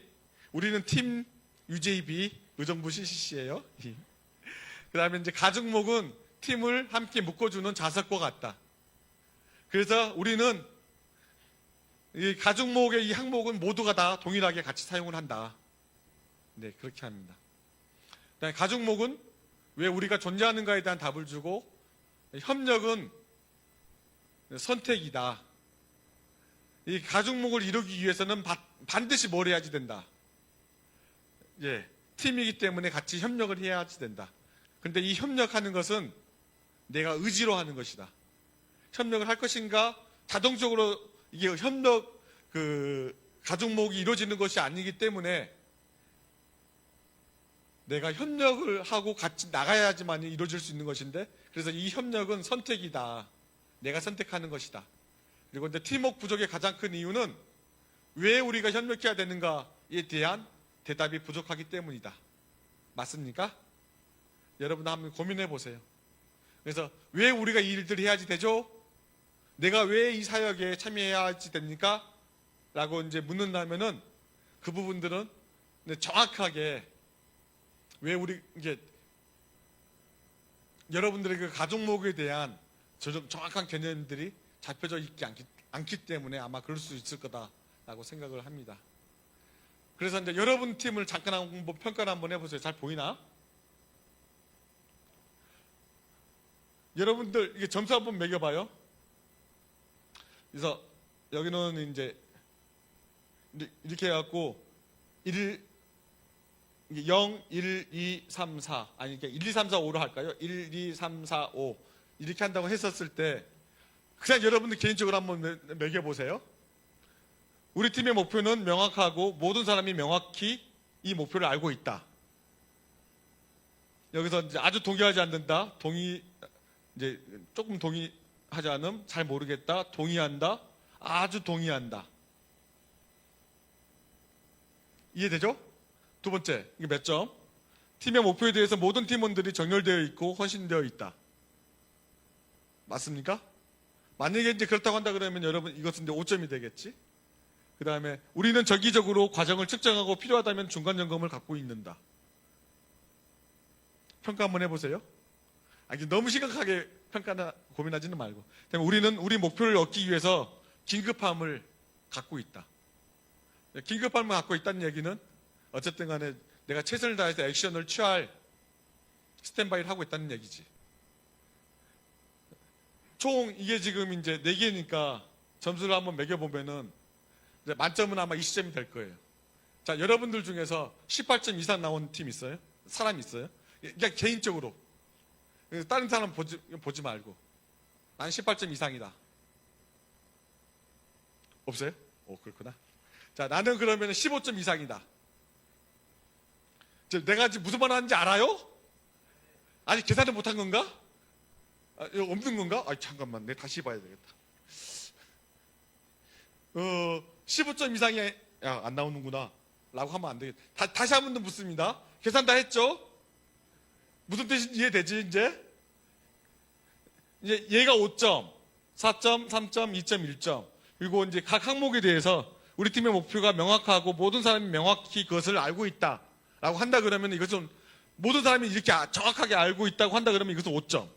우리는 팀 UJB, 의정부 CCC예요. 그다음에 이제 가족목은 팀을 함께 묶어주는 자석과 같다. 그래서 우리는 이 가족목의 이 항목은 모두가 다 동일하게 같이 사용을 한다. 네, 그렇게 합니다. 그다음에 가족목은 왜 우리가 존재하는가에 대한 답을 주고, 협력은 선택이다. 이 가족목을 이루기 위해서는 반드시 뭘 해야지 된다. 예, 팀이기 때문에 같이 협력을 해야지 된다. 근데 이 협력하는 것은 내가 의지로 하는 것이다. 협력을 할 것인가? 자동적으로 이게 협력, 가족목이 이루어지는 것이 아니기 때문에 내가 협력을 하고 같이 나가야지만 이루어질 수 있는 것인데, 그래서 이 협력은 선택이다. 내가 선택하는 것이다. 그리고 이제 팀워크 부족의 가장 큰 이유는 왜 우리가 협력해야 되는가에 대한 대답이 부족하기 때문이다. 맞습니까? 여러분 한번 고민해 보세요. 그래서 왜 우리가 이 일들을 해야지 되죠? 내가 왜 이 사역에 참여해야지 됩니까? 라고 이제 묻는다면은 그 부분들은 정확하게 왜 우리 이제 여러분들의 그 가족목에 대한 정확한 개념들이 잡혀져 있지 않기 때문에 아마 그럴 수 있을 거다라고 생각을 합니다. 그래서 이제 여러분 팀을 잠깐 한번 평가를 한번 해보세요. 잘 보이나? 여러분들 이게 점수 한번 매겨봐요. 그래서 여기는 이제 이렇게 해갖고 0, 1, 2, 3, 4 아니 그러니까 1, 2, 3, 4, 5로 할까요? 1, 2, 3, 4, 5 이렇게 한다고 했었을 때 그냥 여러분들 개인적으로 한번 매겨보세요. 우리 팀의 목표는 명확하고 모든 사람이 명확히 이 목표를 알고 있다. 여기서 이제 아주 동의하지 않는다. 이제 조금 동의하지 않음, 잘 모르겠다, 동의한다, 아주 동의한다. 이해되죠? 두 번째, 이게 몇 점? 팀의 목표에 대해서 모든 팀원들이 정렬되어 있고 헌신되어 있다. 맞습니까? 만약에 이제 그렇다고 한다 그러면 여러분 이것은 이제 5점이 되겠지? 그 다음에 우리는 정기적으로 과정을 측정하고 필요하다면 중간 점검을 갖고 있는다. 평가 한번 해보세요. 너무 심각하게 평가나 고민하지는 말고. 그다음에 우리는 우리 목표를 얻기 위해서 긴급함을 갖고 있다. 긴급함을 갖고 있다는 얘기는 어쨌든 간에 내가 최선을 다해서 액션을 취할 스탠바이를 하고 있다는 얘기지. 총 이게 지금 이제 4개니까 점수를 한번 매겨보면은 이제 만점은 아마 20점이 될 거예요. 자, 여러분들 중에서 18점 이상 나온 팀 있어요? 사람 있어요? 그냥 개인적으로. 다른 사람 보지 말고. 난 18점 이상이다. 없어요? 그렇구나. 자, 나는 그러면 15점 이상이다. 내가 지금 무슨 말 하는지 알아요? 아직 계산을 못한 건가? 이거 없는 건가? 잠깐만, 내가 다시 봐야 되겠다. 15점 이상이 안 나오는구나 라고 하면 안 되겠다. 다시 한 번 더 묻습니다. 계산 다 했죠? 무슨 뜻인지 이해되지 이제 얘가 5점, 4점, 3점, 2점, 1점. 그리고 이제 각 항목에 대해서 우리 팀의 목표가 명확하고 모든 사람이 명확히 그것을 알고 있다라고 한다 그러면 이것은 모든 사람이 이렇게 정확하게 알고 있다고 한다 그러면 이것은 5점.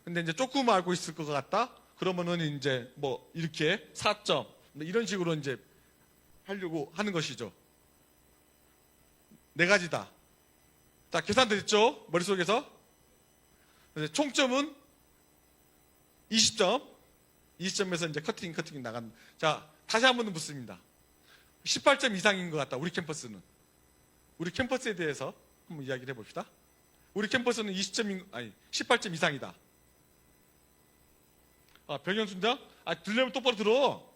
근데 이제 조금 알고 있을 것 같다? 그러면은 이제 뭐 이렇게 4점. 이런 식으로 이제 하려고 하는 것이죠. 4가지다. 자, 계산됐죠? 머릿속에서. 총점은 20점. 20점에서 이제 커팅 나간. 자, 다시 한 번 더 묻습니다. 18점 이상인 것 같다. 우리 캠퍼스는. 우리 캠퍼스에 대해서 한번 이야기를 해봅시다. 우리 캠퍼스는 18점 이상이다. 병영순장? 들려면 똑바로 들어.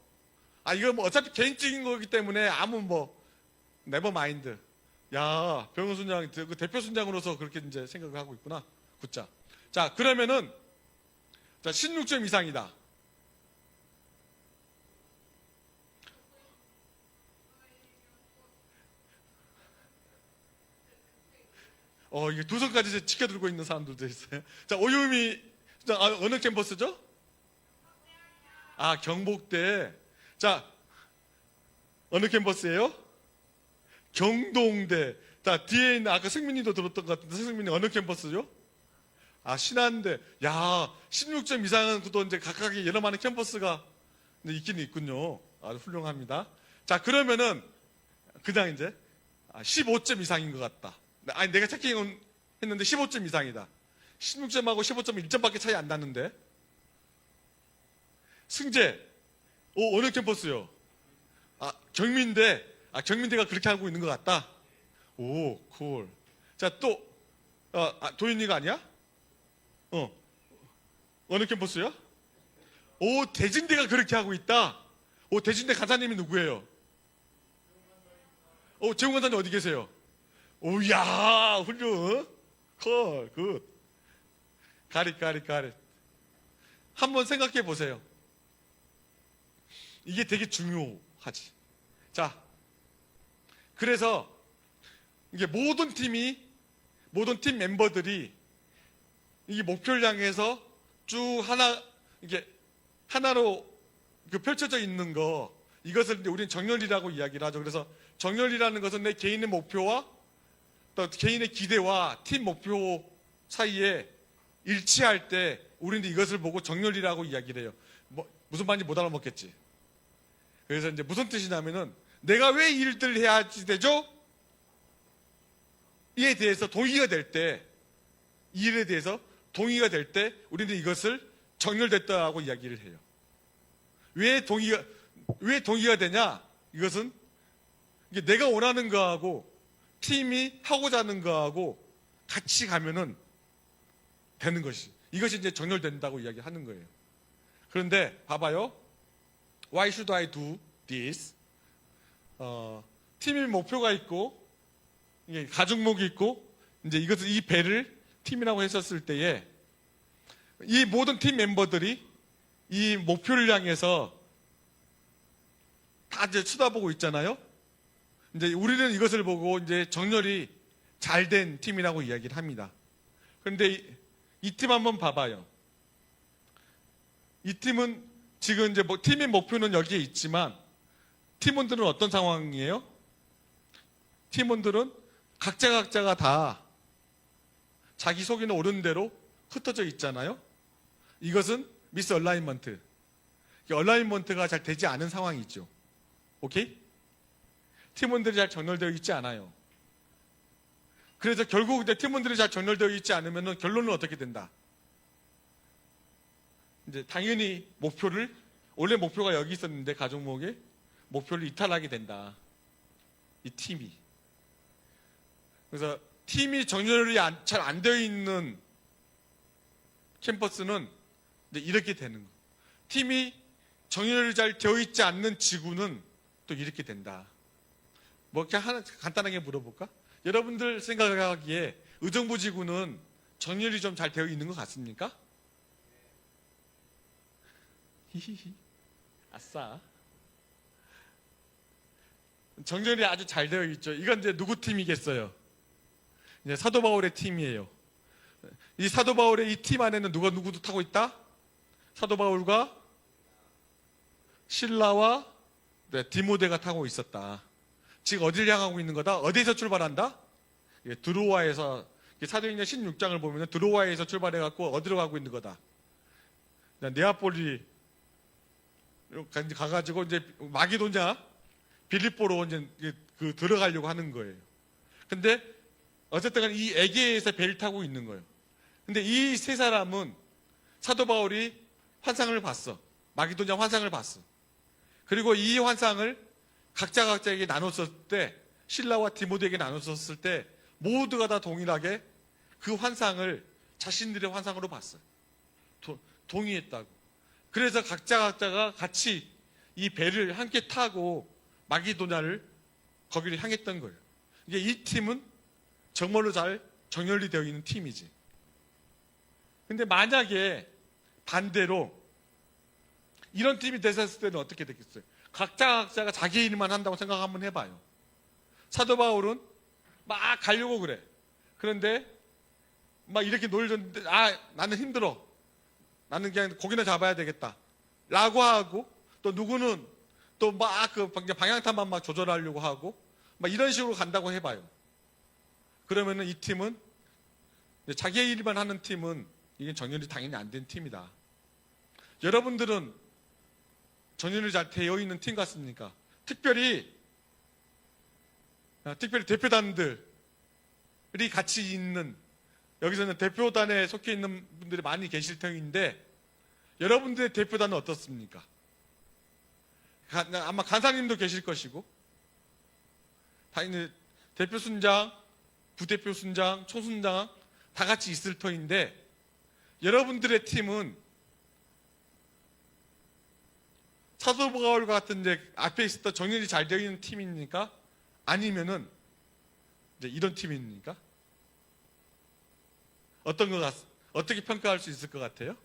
이거 뭐 어차피 개인적인 거기 때문에 아무 네버 마인드. 야, 병영순장, 그 대표 순장으로서 그렇게 이제 생각을 하고 있구나. 굿자. 자, 그러면은, 16점 이상이다. 이게 두 손까지 지켜들고 있는 사람들도 있어요. 자, 오유미, 어느 캠퍼스죠? 아, 경복대. 자, 어느 캠퍼스예요? 경동대. 자, 뒤에 있는 아까 승민이도 들었던 것 같은데 승민이 어느 캠퍼스죠? 아, 신한대. 야, 16점 이상은 또 이제 각각의 여러 많은 캠퍼스가 있긴 있군요. 아주 훌륭합니다. 자, 그러면은 그냥 이제 15점 이상인 것 같다. 아니, 내가 체킹은 했는데 15점 이상이다. 16점하고 15점 1점밖에 차이 안 났는데. 승재, 어느 캠퍼스요? 아, 경민대. 아, 경민대가 그렇게 하고 있는 것 같다. 오, 쿨. 자, 또, 도윤이가 아니야? 어느 캠퍼스요? 오, 대진대가 그렇게 하고 있다. 오, 대진대 간사님이 누구예요? 오, 재훈 간사님 어디 계세요? 오, 야, 훌륭. 콜, 굿. 가릿. 한번 생각해 보세요. 이게 되게 중요하지. 자, 그래서 이게 모든 팀 멤버들이 이 목표를 향해서 쭉 이게 하나로 펼쳐져 있는 거, 이것을 이제 우리는 정렬이라고 이야기를 하죠. 그래서 정렬이라는 것은 내 개인의 목표와 또 개인의 기대와 팀 목표 사이에 일치할 때 우리는 이것을 보고 정렬이라고 이야기를 해요. 무슨 말인지 못 알아먹겠지. 그래서 이제 무슨 뜻이냐면은 내가 왜 이 일들을 해야 되죠? 이에 대해서 동의가 될 때, 이 일에 대해서 동의가 될 때 우리는 이것을 정렬됐다고 이야기를 해요. 왜 동의가 되냐? 이것은 이게 내가 원하는 거하고 팀이 하고자 하는 거하고 같이 가면은 되는 것이, 이것이 이제 정렬된다고 이야기하는 거예요. 그런데 봐봐요. Why should I do this? 팀의 목표가 있고, 이게 가중목이 있고, 이제 이 배를 팀이라고 했었을 때에 이 모든 팀 멤버들이 이 목표를 향해서 다 이제 쳐다보고 있잖아요. 이제 우리는 이것을 보고 이제 정렬이 잘 된 팀이라고 이야기를 합니다. 그런데 이 팀 한번 봐봐요. 이 팀은 지금 이제 팀의 목표는 여기에 있지만 팀원들은 어떤 상황이에요? 팀원들은 각자가 다 자기 속에는 옳은 대로 흩어져 있잖아요. 이것은 미스 얼라인먼트. 얼라인먼트가 잘 되지 않은 상황이죠. 오케이? 팀원들이 잘 정렬되어 있지 않아요. 그래서 결국 이제 팀원들이 잘 정렬되어 있지 않으면 결론은 어떻게 된다? 이제 당연히 원래 목표가 여기 있었는데 가족목에 목표를 이탈하게 된다. 이 팀이. 그래서 팀이 정렬이 잘 안 되어 있는 캠퍼스는 이제 이렇게 되는 거. 팀이 정렬이 잘 되어 있지 않는 지구는 또 이렇게 된다. 이렇게 간단하게 물어볼까? 여러분들 생각하기에 의정부 지구는 정렬이 좀 잘 되어 있는 것 같습니까? 히히히. 아싸. 정렬이 아주 잘 되어 있죠. 이건 이제 누구 팀이겠어요? 이제 사도 바울의 팀이에요. 이 사도 바울의 이 팀 안에는 누구도 타고 있다? 사도 바울과 실라와 디모데가 타고 있었다. 지금 어디를 향하고 있는 거다? 어디에서 출발한다? 드로아에서, 사도행전 16장을 보면 드로아에서 출발해갖고 어디로 가고 있는 거다? 네아폴리 가가지고 이제 마게도냐 빌립보로 이제 들어가려고 하는 거예요. 근데 어쨌든 이 에게에서 배를 타고 있는 거예요. 근데 이 세 사람은 사도 바울이 환상을 봤어. 마게도냐 환상을 봤어. 그리고 이 환상을 각자에게 나눴을 때, 실라와 디모데에게 나눴을 때 모두가 다 동일하게 그 환상을 자신들의 환상으로 봤어요. 동의했다고. 그래서 각자가 같이 이 배를 함께 타고 마게도냐를 거기를 향했던 거예요. 이게 이 팀은 정말로 잘 정렬이 되어 있는 팀이지. 근데 만약에 반대로 이런 팀이 됐을 때는 어떻게 됐겠어요? 각자가 자기 일만 한다고 생각 한번 해봐요. 사도 바울은 막 가려고 그래. 그런데 막 이렇게 놀렸는데 아 나는 힘들어. 나는 그냥 고기나 잡아야 되겠다. 라고 하고 또 누구는 또 막 그 방향타만 막 조절하려고 하고 막 이런 식으로 간다고 해봐요. 그러면은 이 팀은 자기의 일만 하는 팀은 이게 정렬이 당연히 안 된 팀이다. 여러분들은 정렬이 잘 되어 있는 팀 같습니까? 특별히 대표단들이 같이 있는 여기서는 대표단에 속해 있는 분들이 많이 계실 터인데 여러분들의 대표단은 어떻습니까? 아마 간사님도 계실 것이고 당연히 대표 순장, 부대표 순장, 총순장 다 같이 있을 터인데 여러분들의 팀은 사도바울과 같은 이제 앞에 있었던 정렬이 잘 되어 있는 팀입니까? 아니면은 이제 이런 팀입니까? 어떻게 평가할 수 있을 것 같아요?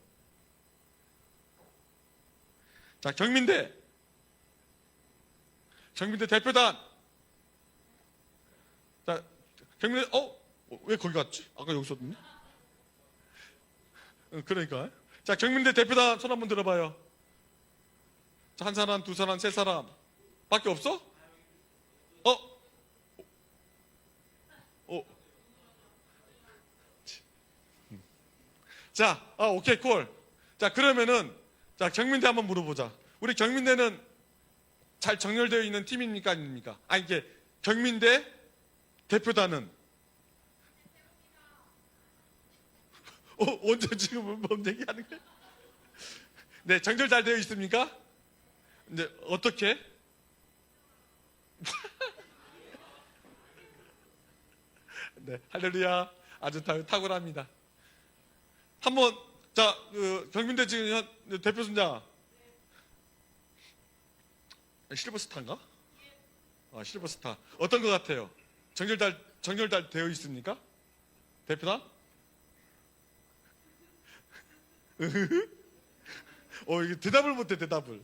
자, 경민대 대표단. 자, 경민대, 왜 거기 갔지? 아까 여기 있었는데? 그러니까. 자, 경민대 대표단 손 한번 들어봐요. 자, 한 사람, 두 사람, 세 사람. 밖에 없어? 자, 오케이, 콜. 자, 그러면은, 자, 경민대 한번 물어보자. 우리 경민대는 잘 정렬되어 있는 팀입니까? 아닙니까? 아니, 이게, 경민대 대표단은? 언제 지금 뭔 얘기하는 거야? 네, 정렬 잘 되어 있습니까? 이제, 어떻게? 네, 할렐루야. 아주 탁월합니다. 한번 자 경민대 지금 대표 순장 실버스타인가? 실버스타 어떤 것 같아요? 정렬 잘 되어 있습니까? 대표단? 이게 대답을 못해 대답을.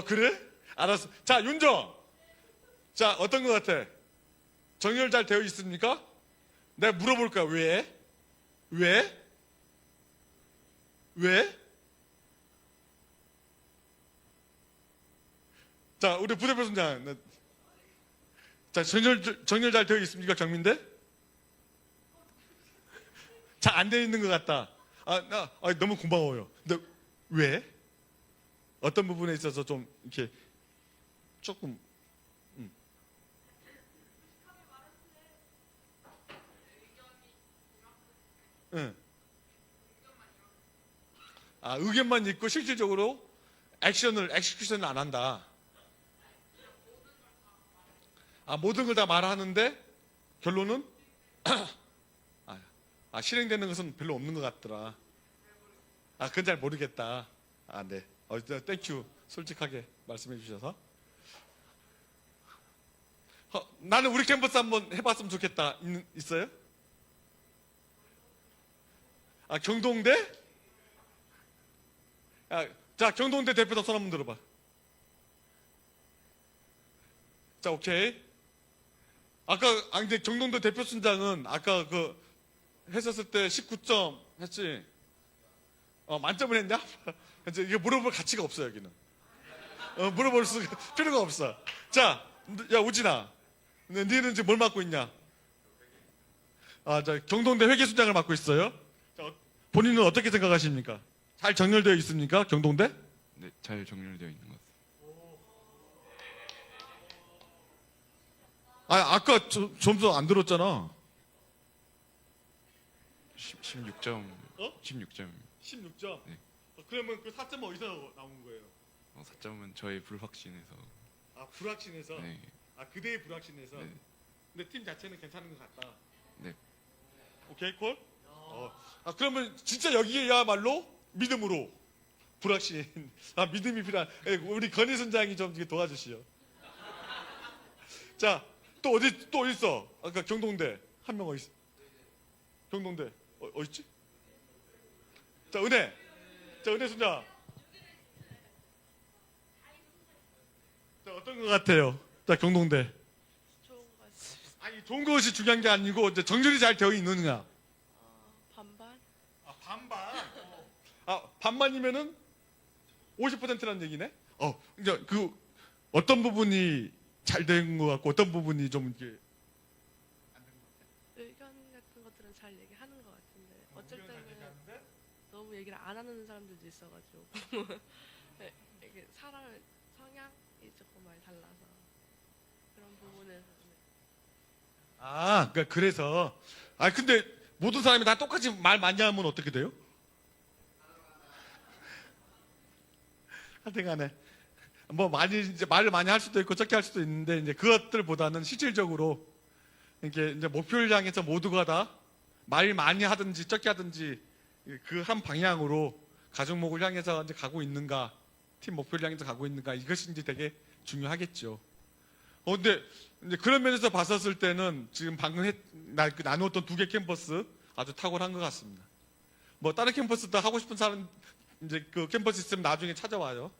그래? 알았어. 자 윤정, 자 어떤 것 같아? 정렬 잘 되어 있습니까? 내가 물어볼 거야. 왜? 자, 우리 부대표 순장. 자, 정렬 잘 되어 있습니까, 경민대? 잘 안 되어 있는 것 같다. 너무 고마워요. 근데 왜? 어떤 부분에 있어서 좀 이렇게 조금 응. 의견만 있고 실질적으로 엑스큐션을 안 한다. 모든 걸 다 말하는데 결론은 실행되는 것은 별로 없는 것 같더라. 그건 잘 모르겠다. 네. 땡큐. 솔직하게 말씀해 주셔서. 나는 우리 캠퍼스 한번 해봤으면 좋겠다. 있어요? 경동대? 자, 경동대 대표단 손 한번 들어봐. 자, 오케이. 근데 경동대 대표 순장은 아까 했었을 때 19점 했지? 만점을 했냐? 이제 이게 물어볼 가치가 없어, 여기는. 물어볼 필요가 없어. 자, 야, 우진아. 너는 지금 뭘 맡고 있냐? 자, 경동대 회계순장을 맡고 있어요. 자, 본인은 어떻게 생각하십니까? 잘 정렬되어 있습니까? 경동대? 네, 잘 정렬되어 있는 것 같습니다. 아까 점수 안 들었잖아. 16점. 16점. 16점? 네. 그러면 그 4점은 어디서 나온 거예요? 4점은 저의 불확신에서. 불확신해서? 네. 그대의 불확신해서? 네. 근데 팀 자체는 괜찮은 것 같다. 네. 오케이, 콜? 그러면 진짜 여기야말로 믿음으로 불확신. 믿음이 필요한. 우리 건희 선장이 좀 도와주시오. 자, 또 어디 있어? 아까 경동대. 한 명 어디 있어? 경동대. 어디 있지? 자, 은혜. 자, 은혜 순장. 자, 어떤 것 같아요? 자, 경동대. 좋은 것 같습니다. 아니 좋은 것이 중요한 게 아니고 이제 정렬이 잘 되어 있느냐. 반반? 아 반반. 아 반반이면은 50%라는 얘기네. 이제 그 어떤 부분이 잘 된 것 같고 어떤 부분이 좀 이렇게 의견 같은 것들은 잘 얘기하는 것 같은데 어쩔 때는 너무 얘기를 안 하는 사람들도 있어가지고 네, 이게 사람 성향이 조금 많이 달라서 그런 부분에서 그러니까 그래서 근데 모든 사람이 다 똑같이 말 많이 하면 어떻게 돼요? 하여튼간에 뭐 많이 이제 말을 많이 할 수도 있고 적게 할 수도 있는데 이제 그것들보다는 실질적으로 이렇게 이제 목표를 향해서 모두가 다 말 많이 하든지 적게 하든지 그 한 방향으로 가족 목을 향해서 이제 가고 있는가, 팀 목표를 향해서 가고 있는가 이것이 이제 되게 중요하겠죠. 근데 이제 그런 면에서 봤었을 때는 지금 방금 나누었던 2개 캠퍼스 아주 탁월한 것 같습니다. 뭐 다른 캠퍼스도 하고 싶은 사람 이제 그 캠퍼스 있으면 나중에 찾아와요.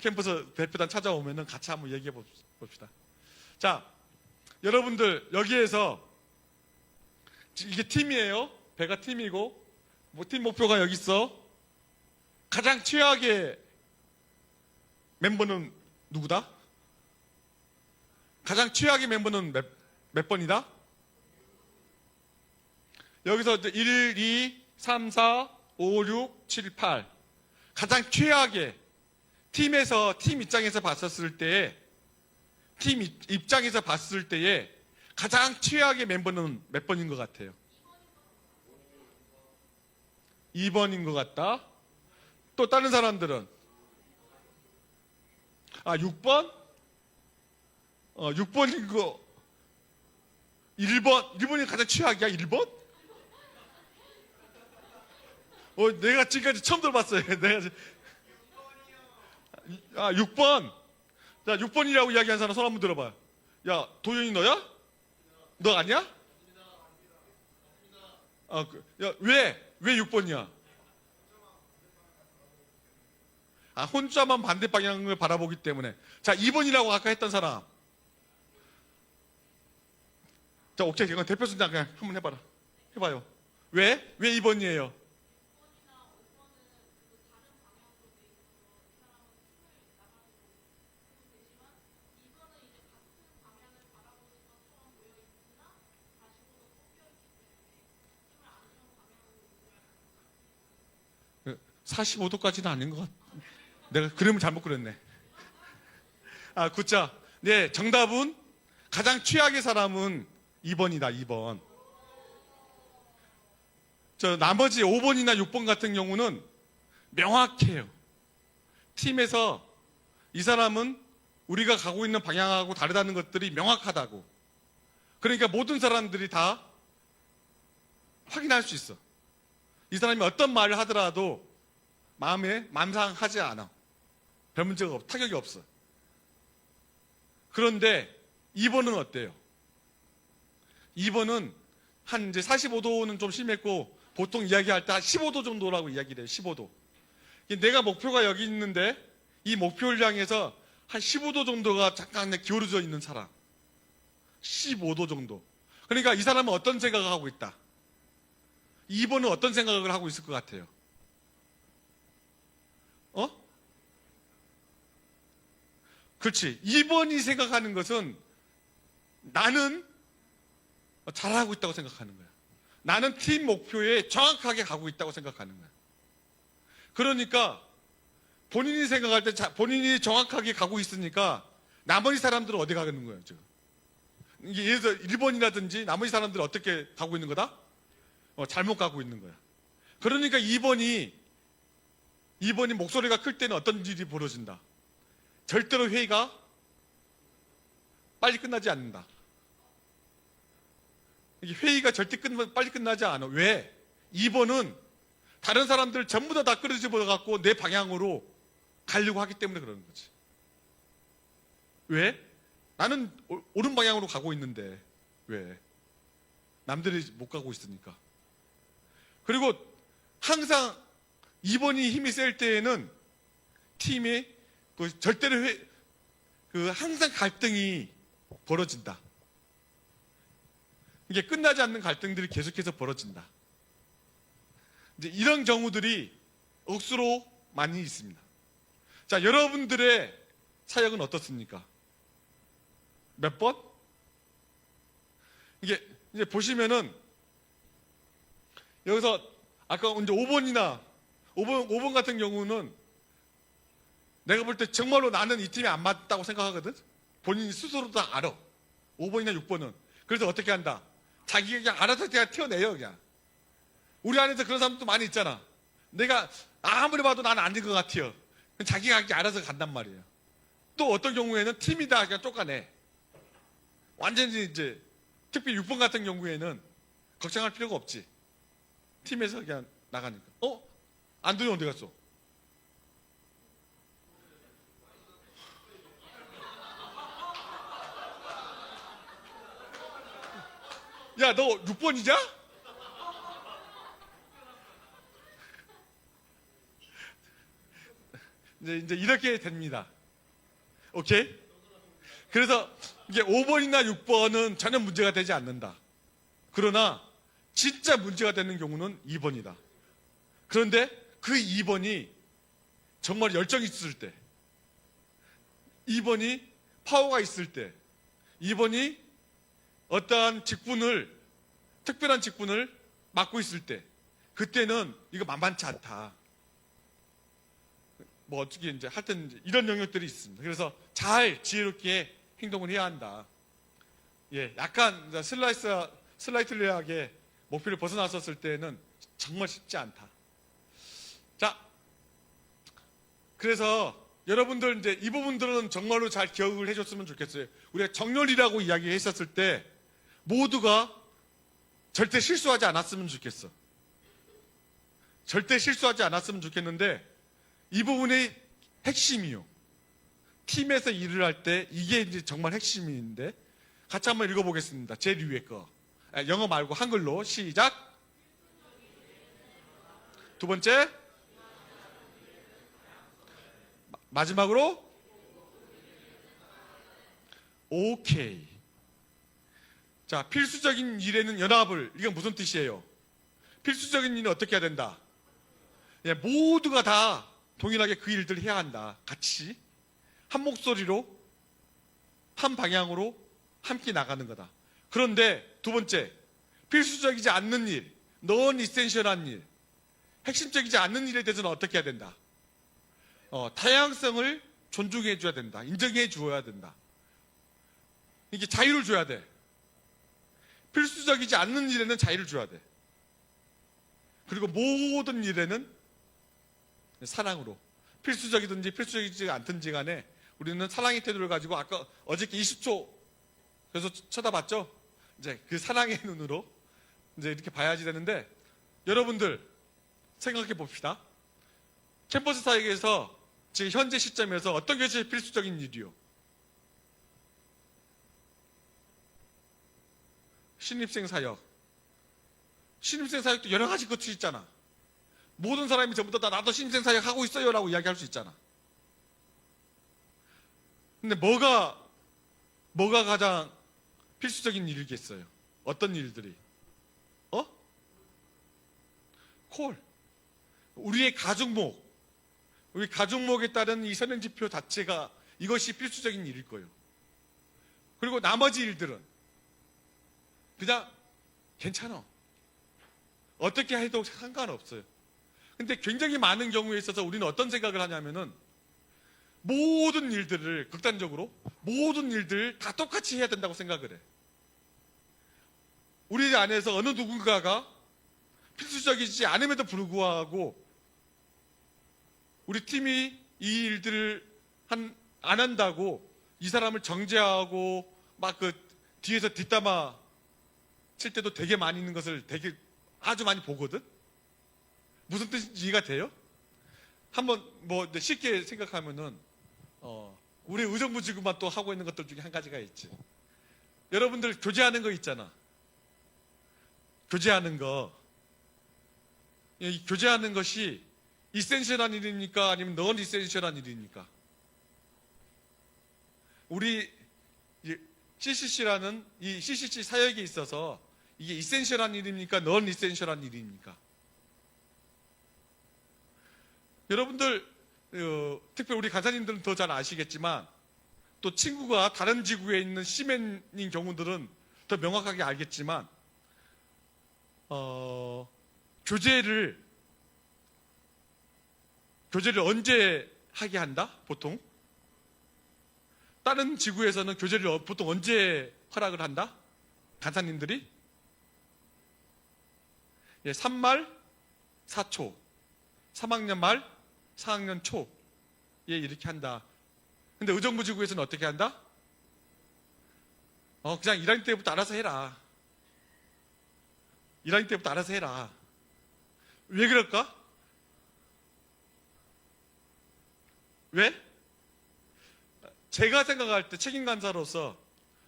캠퍼스 대표단 찾아오면은 같이 한번 얘기해 봅시다. 자, 여러분들 여기에서 이게 팀이에요. 배가 팀이고 뭐 팀 목표가 여기 있어. 가장 최악의 멤버는 누구다? 가장 최악의 멤버는 몇 번이다? 여기서 이제 1, 2, 3, 4, 5, 6, 7, 8 가장 최악의 팀에서 팀 입장에서 봤었을 때에 팀 입장에서 봤을 때에 가장 최악의 멤버는 몇 번인 것 같아요? 2번인 것 같다. 또 다른 사람들은 6번? 6번인 거 1번이 가장 최악이야? 1번? 내가 지금까지 처음 들어봤어요. 내가 6번. 자, 6번이라고 이야기한 사람 손 한번 들어봐요. 야, 도현이 너야? 너 아니야? 야, 왜 6번이야? 혼자만 반대 방향을 바라보기 때문에. 자, 2번이라고 아까 했던 사람. 자, 오케이. 이건 대표 순장 그냥 한번 해봐라. 해봐요. 왜 2번이에요? 그 45도까지는 아닌 것 같아. 내가 그림을 잘못 그렸네. 굿자. 네, 정답은 가장 최악의 사람은 2번이다. 2번. 나머지 5번이나 6번 같은 경우는 명확해요. 팀에서 이 사람은 우리가 가고 있는 방향하고 다르다는 것들이 명확하다고. 그러니까 모든 사람들이 다 확인할 수 있어. 이 사람이 어떤 말을 하더라도 마음에 맘상하지 않아. 별 문제가 없어. 타격이 없어. 그런데 2번은 어때요? 2번은 한 이제 45도는 좀 심했고 보통 이야기할 때 한 15도 정도라고 이야기를 해요. 15도. 내가 목표가 여기 있는데 이 목표를 향해서 한 15도 정도가 잠깐 기울어져 있는 사람. 15도 정도. 그러니까 이 사람은 어떤 생각을 하고 있다? 2번은 어떤 생각을 하고 있을 것 같아요? 그렇지. 2번이 생각하는 것은 나는 잘하고 있다고 생각하는 거야. 나는 팀 목표에 정확하게 가고 있다고 생각하는 거야. 그러니까 본인이 생각할 때 본인이 정확하게 가고 있으니까 나머지 사람들은 어디 가는 거예요, 지금? 이게 예를 들어 1번이라든지 나머지 사람들은 어떻게 가고 있는 거다? 잘못 가고 있는 거야. 그러니까 2번이 목소리가 클 때는 어떤 일이 벌어진다? 절대로 회의가 빨리 끝나지 않는다. 회의가 절대 빨리 끝나지 않아. 왜? 2번은 다른 사람들 전부 다 끌어집어 갖고 내 방향으로 가려고 하기 때문에 그러는 거지. 왜? 나는 옳은 방향으로 가고 있는데 왜? 남들이 못 가고 있으니까. 그리고 항상 2번이 힘이 셀 때에는 팀이 절대로 항상 갈등이 벌어진다. 이게 끝나지 않는 갈등들이 계속해서 벌어진다. 이제 이런 경우들이 억수로 많이 있습니다. 자, 여러분들의 사역은 어떻습니까? 몇 번? 이게 이제 보시면은 여기서 아까 이제 5번 같은 경우는 내가 볼 때 정말로 나는 이 팀이 안 맞다고 생각하거든. 본인이 스스로 다 알아. 5번이나 6번은. 그래서 어떻게 한다? 자기가 그냥 알아서 그냥 튀어내요, 그냥. 우리 안에서 그런 사람도 많이 있잖아. 내가 아무리 봐도 나는 아닌 것 같아요. 자기가 그냥 알아서 간단 말이에요. 또 어떤 경우에는 팀이다 그냥 쫓아내. 완전히 이제 특히 6번 같은 경우에는 걱정할 필요가 없지. 팀에서 그냥 나가니까. 안동이 어디 갔어? 야, 너 6번이냐? 이제 이렇게 됩니다. 오케이? 그래서 이게 5번이나 6번은 전혀 문제가 되지 않는다. 그러나 진짜 문제가 되는 경우는 2번이다. 그런데 그 2번이 정말 열정이 있을 때, 2번이 파워가 있을 때, 2번이 어떠한 특별한 직분을 맡고 있을 때, 그때는 이거 만만치 않다. 뭐 어떻게 이제 하여튼 이런 영역들이 있습니다. 그래서 잘 지혜롭게 행동을 해야 한다. 예, 약간 슬라이틀리하게 목표를 벗어났었을 때는 정말 쉽지 않다. 자, 그래서 여러분들 이제 이 부분들은 정말로 잘 기억을 해줬으면 좋겠어요. 우리가 정렬이라고 이야기했었을 때 모두가 절대 실수하지 않았으면 좋겠어. 절대 실수하지 않았으면 좋겠는데 이 부분이 핵심이요. 팀에서 일을 할 때 이게 이제 정말 핵심인데 같이 한번 읽어보겠습니다. 제일 위에 거. 영어 말고 한글로 시작. 두 번째. 마지막으로. 오케이. 자, 필수적인 일에는 연합을. 이건 무슨 뜻이에요? 필수적인 일은 어떻게 해야 된다? 예, 모두가 다 동일하게 그 일들을 해야 한다. 같이 한 목소리로 한 방향으로 함께 나가는 거다. 그런데 두 번째, 필수적이지 않는 일, non essential한 일, 핵심적이지 않는 일에 대해서는 어떻게 해야 된다? 다양성을 존중해 줘야 된다. 인정해 줘야 된다. 이게 자유를 줘야 돼. 필수적이지 않는 일에는 자유를 줘야 돼. 그리고 모든 일에는 사랑으로, 필수적이든지 필수적이지 않든지 간에 우리는 사랑의 태도를 가지고 아까 어저께 20초 그래서 쳐다봤죠? 이제 그 사랑의 눈으로 이제 이렇게 봐야지 되는데, 여러분들 생각해 봅시다. 캠퍼스 사역에서 지금 현재 시점에서 어떤 것이 필수적인 일이요? 신입생 사역. 신입생 사역도 여러 가지 것이 있잖아. 모든 사람이 전부 다 나도 신입생 사역 하고 있어요 라고 이야기할 수 있잖아. 근데 뭐가 가장 필수적인 일이겠어요? 어떤 일들이? 콜. 우리의 가족목. 우리 가족목에 따른 이 선행지표 자체가 이것이 필수적인 일일 거예요. 그리고 나머지 일들은 그냥 괜찮아. 어떻게 해도 상관없어요. 근데 굉장히 많은 경우에 있어서 우리는 어떤 생각을 하냐면은 모든 일들을 극단적으로 모든 일들 다 똑같이 해야 된다고 생각을 해. 우리 안에서 어느 누군가가 필수적이지 않음에도 불구하고 우리 팀이 이 일들을 안 한다고 이 사람을 정죄하고 막 그 뒤에서 뒷담화 칠 때도 되게 많이 있는 것을 되게 아주 많이 보거든. 무슨 뜻인지 이해가 돼요? 한번 뭐 쉽게 생각하면은 우리 의정부 지구만 또 하고 있는 것들 중에 한 가지가 있지. 여러분들 교제하는 거 있잖아. 교제하는 거. 이 교제하는 것이 이센셜한 일입니까? 아니면 넌 이센셜한 일입니까? 우리 CCC라는 이 CCC 사역에 있어서 이게 이센셜한 일입니까? 넌 이센셜한 일입니까? 여러분들 특별히 우리 간사님들은 더 잘 아시겠지만 또 친구가 다른 지구에 있는 시맨인 경우들은 더 명확하게 알겠지만 교제를 언제 하게 한다? 보통 다른 지구에서는 교제를 보통 언제 허락을 한다? 간사님들이 3말 4초 3학년 말 4학년 초에 이렇게 한다. 근데 의정부 지구에서는 어떻게 한다? 그냥 1학년 때부터 알아서 해라. 1학년 때부터 알아서 해라. 왜 그럴까? 왜? 제가 생각할 때 책임 간사로서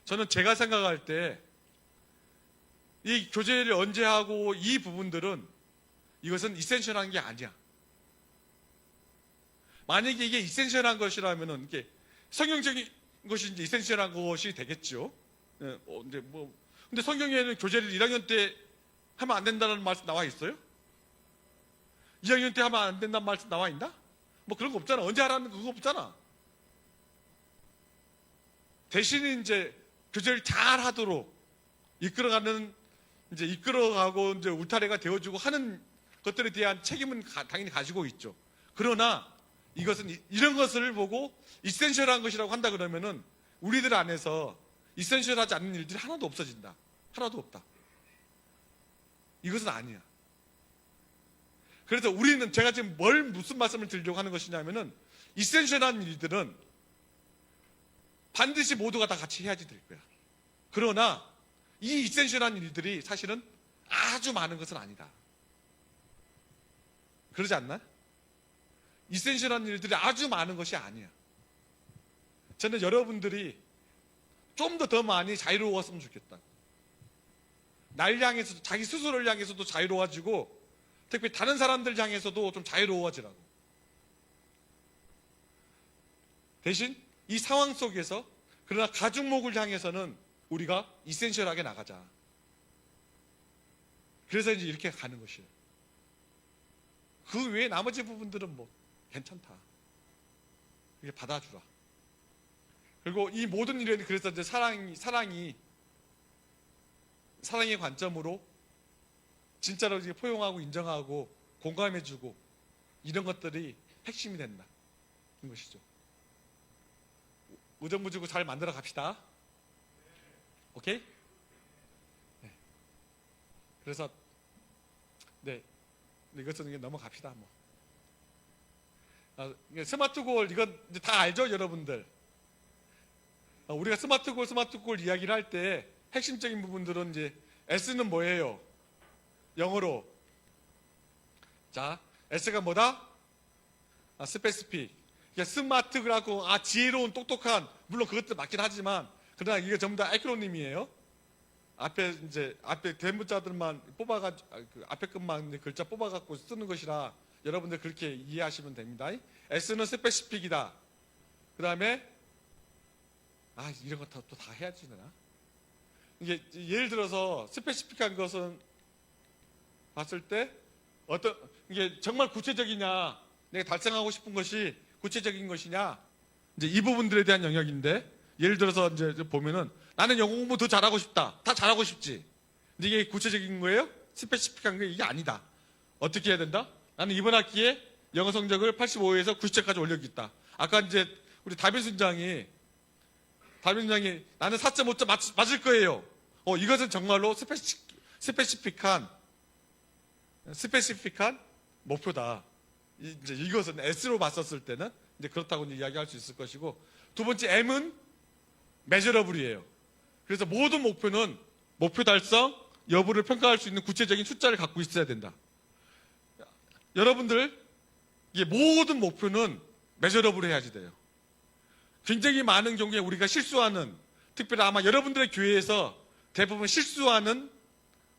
저는 제가 생각할 때 이 교제를 언제 하고 이 부분들은 이것은 이센셜한 게 아니야. 만약에 이게 이센셜한 것이라면은 이게 성경적인 것이 이제 이센셜한 것이 되겠죠. 근데 성경에는 교제를 1학년 때 하면 안 된다는 말씀 나와 있어요? 2학년 때 하면 안 된다는 말씀 나와 있나? 뭐 그런 거 없잖아. 언제 하라는 그거 없잖아. 대신 이제 교제를 잘 하도록 이끌어가고 이제 울타리가 되어주고 하는 것들에 대한 책임은 당연히 가지고 있죠. 그러나 이것은 이런 것을 보고 이센셜한 것이라고 한다 그러면은 우리들 안에서 이센셜하지 않는 일들이 하나도 없어진다. 하나도 없다. 이것은 아니야. 그래서 우리는 제가 지금 무슨 말씀을 드리려고 하는 것이냐면은 이센셜한 일들은 반드시 모두가 다 같이 해야지 될 거야. 그러나 이 이센셜한 일들이 사실은 아주 많은 것은 아니다. 그러지 않나? 이센셜한 일들이 아주 많은 것이 아니야. 저는 여러분들이 좀 더 많이 자유로웠으면 좋겠다. 날 향해서도, 자기 스스로를 향해서도 자유로워지고 특히 다른 사람들 향해서도 좀 자유로워지라고. 대신 이 상황 속에서 그러나 가중목을 향해서는 우리가 이센셜하게 나가자. 그래서 이제 이렇게 가는 것이에요. 그 외에 나머지 부분들은 뭐 괜찮다. 이렇게 받아주라. 그리고 이 모든 일은 그래서 이제 사랑의 관점으로 진짜로 이제 포용하고 인정하고 공감해주고 이런 것들이 핵심이 된다. 는 것이죠. 의정부 지구 잘 만들어 갑시다. 오케이? 네. 그래서 이것은 넘어갑시다. 스마트골 이건 이제 다 알죠, 여러분들. 우리가 스마트골 이야기를 할 때 핵심적인 부분들은 이제 S는 뭐예요? 영어로. 자, S가 뭐다? 스페시픽. 스마트라고 지혜로운 똑똑한 물론 그것도 맞긴 하지만 그러나 이게 전부 다 에크로님이에요. 앞에 대문자들만 뽑아가지고 앞에 것만 글자 뽑아갖고 쓰는 것이라 여러분들 그렇게 이해하시면 됩니다. S는 스페시픽이다. 그 다음에 이런 거 또 다 해야지 되나? 이게 예를 들어서 스페시픽한 것은 봤을 때 이게 정말 구체적이냐, 내가 달성하고 싶은 것이 구체적인 것이냐, 이제 이 부분들에 대한 영역인데 예를 들어서 이제 보면은 나는 영어 공부 더 잘하고 싶다. 다 잘하고 싶지. 근데 이게 구체적인 거예요? 스페시픽한 게 이게 아니다. 어떻게 해야 된다? 나는 이번 학기에 영어 성적을 85에서 90점까지 올려야겠다. 아까 이제 우리 다빈순장이 나는 4.5점 맞을 거예요. 이것은 정말로 스페시픽한 목표다. 이제 이것은 S로 봤었을 때는 이제 그렇다고 이야기할 수 있을 것이고, 두 번째 M은 measurable이에요. 그래서 모든 목표는 목표 달성 여부를 평가할 수 있는 구체적인 숫자를 갖고 있어야 된다. 여러분들 이게 모든 목표는 measurable 해야지 돼요. 굉장히 많은 경우에 우리가 실수하는, 특별히 아마 여러분들의 교회에서 대부분 실수하는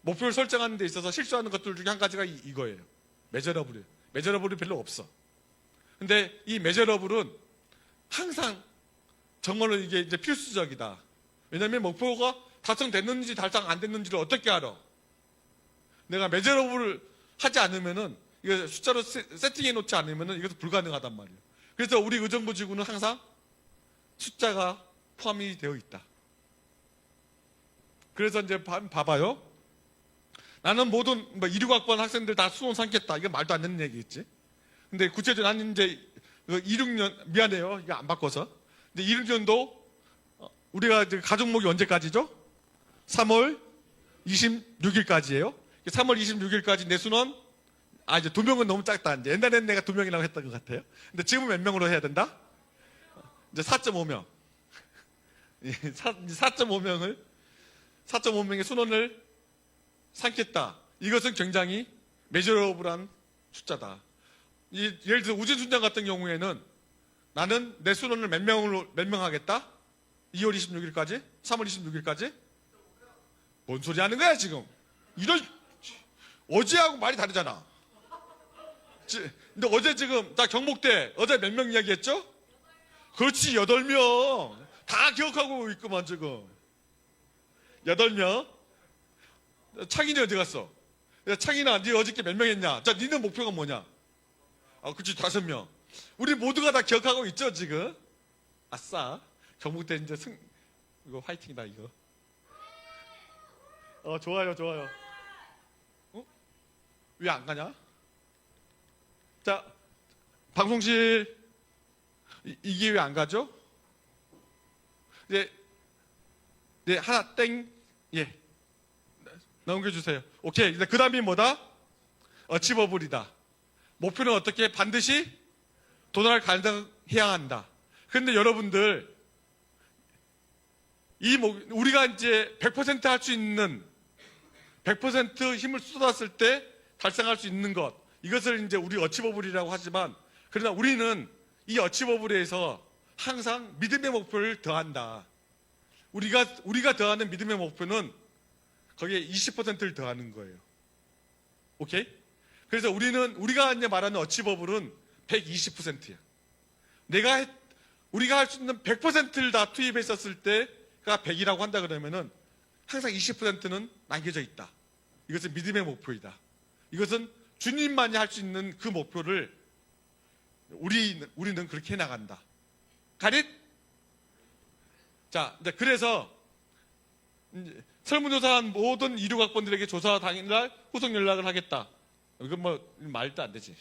목표를 설정하는 데 있어서 실수하는 것들 중에 한 가지가 이거예요. measurable이에요. measurable이 별로 없어. 근데 이 measurable은 항상 정말로 이게 이제 필수적이다. 왜냐하면 목표가 달성됐는지 달성 안 됐는지를 어떻게 알아? 내가 메저러블을 하지 않으면은 이거 숫자로 세팅해 놓지 않으면은 이것도 불가능하단 말이에요. 그래서 우리 의정부 지구는 항상 숫자가 포함이 되어 있다. 그래서 이제 봐봐요. 나는 모든 26학번 학생들 다 수능 삼겠다. 이게 말도 안 되는 얘기겠지. 근데 구체적으로 나는 이제 26년 미안해요. 이거 안 바꿔서. 근데 26년도 우리가 이제 가족목이 언제까지죠? 3월 26일까지예요. 3월 26일까지 내 순원 이제 2명은 너무 작다. 이제 옛날에는 내가 2명이라고 했던 것 같아요. 근데 지금은 몇 명으로 해야 된다? 이제 4.5명. 4.5명의 순원을 삼겠다. 이것은 굉장히 메저러블한 숫자다. 예를 들어 우진순장 같은 경우에는 나는 내 순원을 몇 명 하겠다? 2월 26일까지? 3월 26일까지? 뭔 소리 하는 거야 지금? 이런 어제하고 말이 다르잖아. 근데 어제 지금 다 경목대 어제 몇 명 이야기했죠? 그렇지 8명 다 기억하고 있구만 지금. 8명. 창인이 어디 갔어? 야, 창인아 네 어저께 몇 명 했냐? 자 니네 목표가 뭐냐? 그치 5명. 우리 모두가 다 기억하고 있죠 지금? 아싸 경북대 이제 이거 화이팅이다 이거. 좋아요. 왜 안 가냐? 자 방송실 이게 왜 안 가죠? 네 하나 땡 예. 넘겨주세요. 오케이. 그 다음이 뭐다? 어치버블이다. 목표는 어떻게? 반드시 도달할 가능해야 한다. 그런데 여러분들, 우리가 이제 100% 할 수 있는, 100% 힘을 쏟았을 때 달성할 수 있는 것, 이것을 이제 우리 어치버블이라고 하지만, 그러나 우리는 이 어치버블에서 항상 믿음의 목표를 더한다. 우리가 더하는 믿음의 목표는 거기에 20%를 더하는 거예요. 오케이? 그래서 우리가 이제 말하는 어치버블은 120%야. 우리가 할 수 있는 100%를 다 투입했었을 때가 100이라고 한다 그러면은 항상 20%는 남겨져 있다. 이것은 믿음의 목표이다. 이것은 주님만이 할 수 있는 그 목표를 우리는 그렇게 해나간다. 가릿? 자, 그래서 설문조사한 모든 26학번들에게 조사 당일날 후속 연락을 하겠다. 이건 말도 안 되지.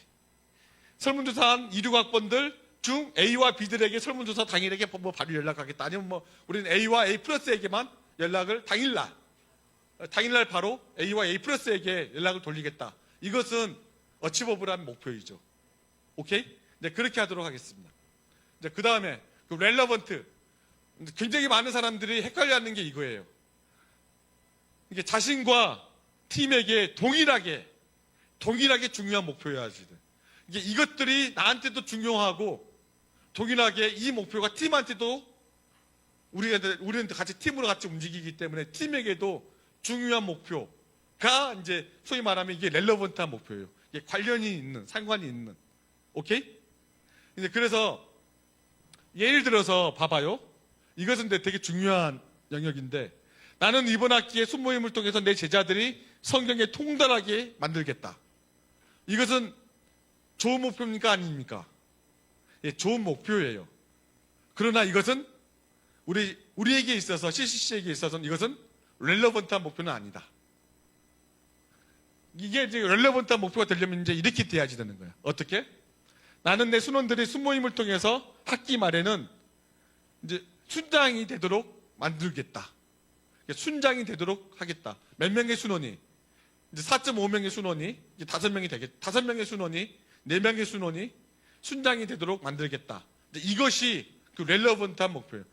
설문조사한 26학번들 중 A와 B들에게 설문조사 당일에게 바로 연락하겠다. 아니면 우리는 A와 A 플러스에게만 연락을 당일날 바로 A와 A 플러스에게 연락을 돌리겠다. 이것은 어치버블한 목표이죠. 오케이? 그렇게 하도록 하겠습니다. 그 다음에 렐러번트. 굉장히 많은 사람들이 헷갈려하는 게 이거예요. 이게 자신과 팀에게 동일하게 중요한 목표여야지. 이것들이 나한테도 중요하고 동일하게 이 목표가 팀한테도 우리는 같이 팀으로 같이 움직이기 때문에 팀에게도 중요한 목표가 이제 소위 말하면 이게 렐러번트한 목표예요. 이게 상관이 있는. 오케이? 이제 그래서 예를 들어서 봐봐요. 이것은 되게 중요한 영역인데 나는 이번 학기에 순모임을 통해서 내 제자들이 성경에 통달하게 만들겠다. 이것은 좋은 목표입니까? 아닙니까? 예, 좋은 목표예요. 그러나 이것은 우리에게 있어서 CCC에게 있어서는 이것은 렐러번트한 목표는 아니다. 이게 이제 렐러번트한 목표가 되려면 이제 이렇게 돼야지 되는 거야. 어떻게? 나는 내 순원들이 순모임을 통해서 학기 말에는 이제 순장이 되도록 만들겠다. 순장이 되도록 하겠다. 몇 명의 순원이? 이제 4.5명의 순원이, 이제 5명이 되겠다. 5명의 순원이, 4명의 순원이 순장이 되도록 만들겠다. 이것이 그 렐러번트한 목표예요.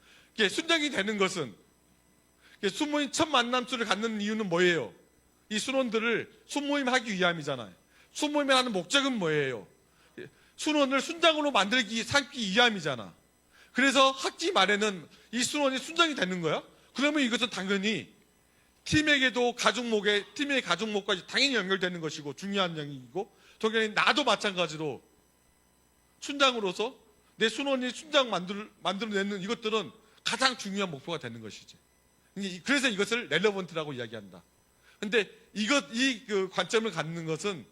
순장이 되는 것은 순모임 첫 만남수를 갖는 이유는 뭐예요? 이 순원들을 순모임 하기 위함이잖아요. 순모임을 하는 목적은 뭐예요? 순원을 순장으로 삼기 위함이잖아. 그래서 학기 말에는 이 순원이 순장이 되는 거야? 그러면 이것은 당연히 팀에게도 팀의 가족목과 당연히 연결되는 것이고 중요한 영역이고 동연히 나도 마찬가지로 순장으로서 내 순원이 순장 만들어내는 이것들은 가장 중요한 목표가 되는 것이지. 그래서 이것을 렐러번트라고 이야기한다. 근데 그 관점을 갖는 것은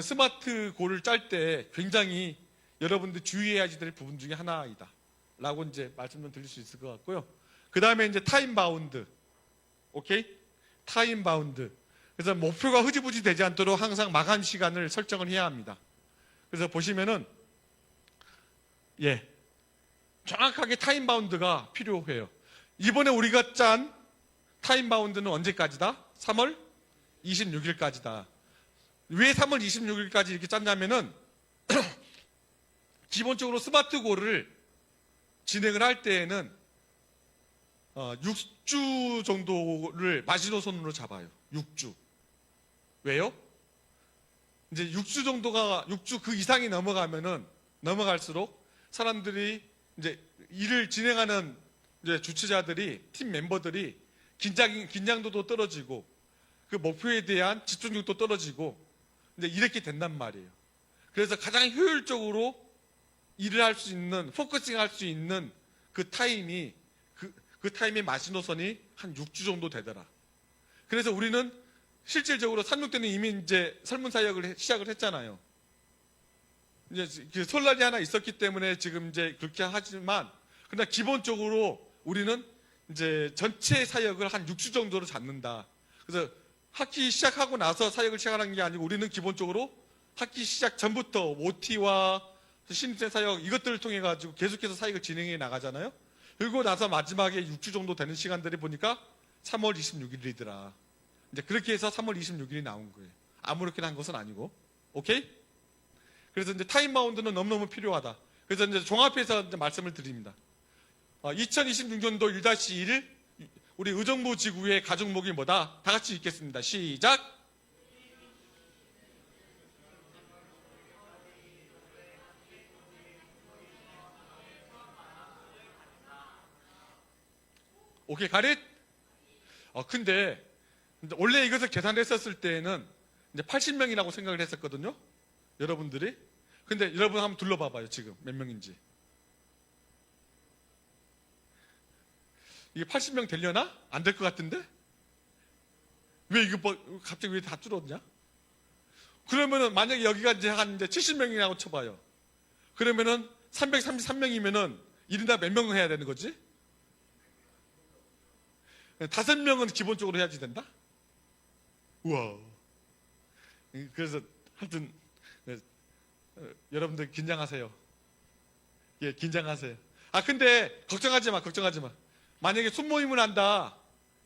스마트 골을 짤 때 굉장히 여러분들 주의해야 될 부분 중에 하나이다. 라고 이제 말씀 좀 드릴 수 있을 것 같고요. 그 다음에 이제 타임 바운드. 오케이? 타임 바운드. 그래서 목표가 흐지부지 되지 않도록 항상 마감 시간을 설정을 해야 합니다. 그래서 보시면은, 정확하게 타임 바운드가 필요해요. 이번에 우리가 짠 타임 바운드는 언제까지다? 3월 26일까지다. 왜 3월 26일까지 이렇게 짰냐면은, 기본적으로 스마트골을 진행을 할 때에는 6주 정도를 마지노선으로 잡아요. 6주. 왜요? 이제 6주 그 이상이 넘어갈수록 사람들이 이제 일을 진행하는 이제 주체자들이, 팀 멤버들이 긴장도도 떨어지고 그 목표에 대한 집중력도 떨어지고 이제 이렇게 된단 말이에요. 그래서 가장 효율적으로 일을 할 수 있는, 포커싱 할 수 있는 그 타임이, 그 타임의 마지노선이 한 6주 정도 되더라. 그래서 우리는 실질적으로 3, 6때는 이미 이제 설문사역을 시작을 했잖아요. 이제 그 설날이 하나 있었기 때문에 지금 이제 그렇게 하지만, 그러나 기본적으로 우리는 이제 전체 사역을 한 6주 정도로 잡는다. 그래서 학기 시작하고 나서 사역을 시작하는 게 아니고 우리는 기본적으로 학기 시작 전부터 OT와 신입생 사역 이것들을 통해 가지고 계속해서 사역을 진행해 나가잖아요. 그리고 나서 마지막에 6주 정도 되는 시간들이 보니까 3월 26일이더라. 이제 그렇게 해서 3월 26일이 나온 거예요. 아무렇게나 한 것은 아니고. 오케이? 그래서 이제 타임 바운드는 너무너무 필요하다. 그래서 이제 종합해서 이제 말씀을 드립니다. 2026년도 1-1 우리 의정부 지구의 가족목이 뭐다? 다 같이 읽겠습니다. 시작! 오케이, 가릿? 근데 원래 이것을 계산했었을 때에는 이제 80명이라고 생각을 했었거든요. 여러분들이. 근데 여러분 한번 둘러봐봐요. 지금 몇 명인지. 이게 80명 되려나? 안 될 것 같은데? 왜 이거 갑자기 왜 다 줄었냐? 그러면은 만약에 여기가 이제 한 70명이라고 쳐봐요. 그러면은 333명이면은 1인당 몇 명을 해야 되는 거지? 5명은 기본적으로 해야지 된다? 우와. 그래서 하여튼 여러분들 긴장하세요. 예, 긴장하세요. 근데 걱정하지 마. 만약에 순모임을 한다.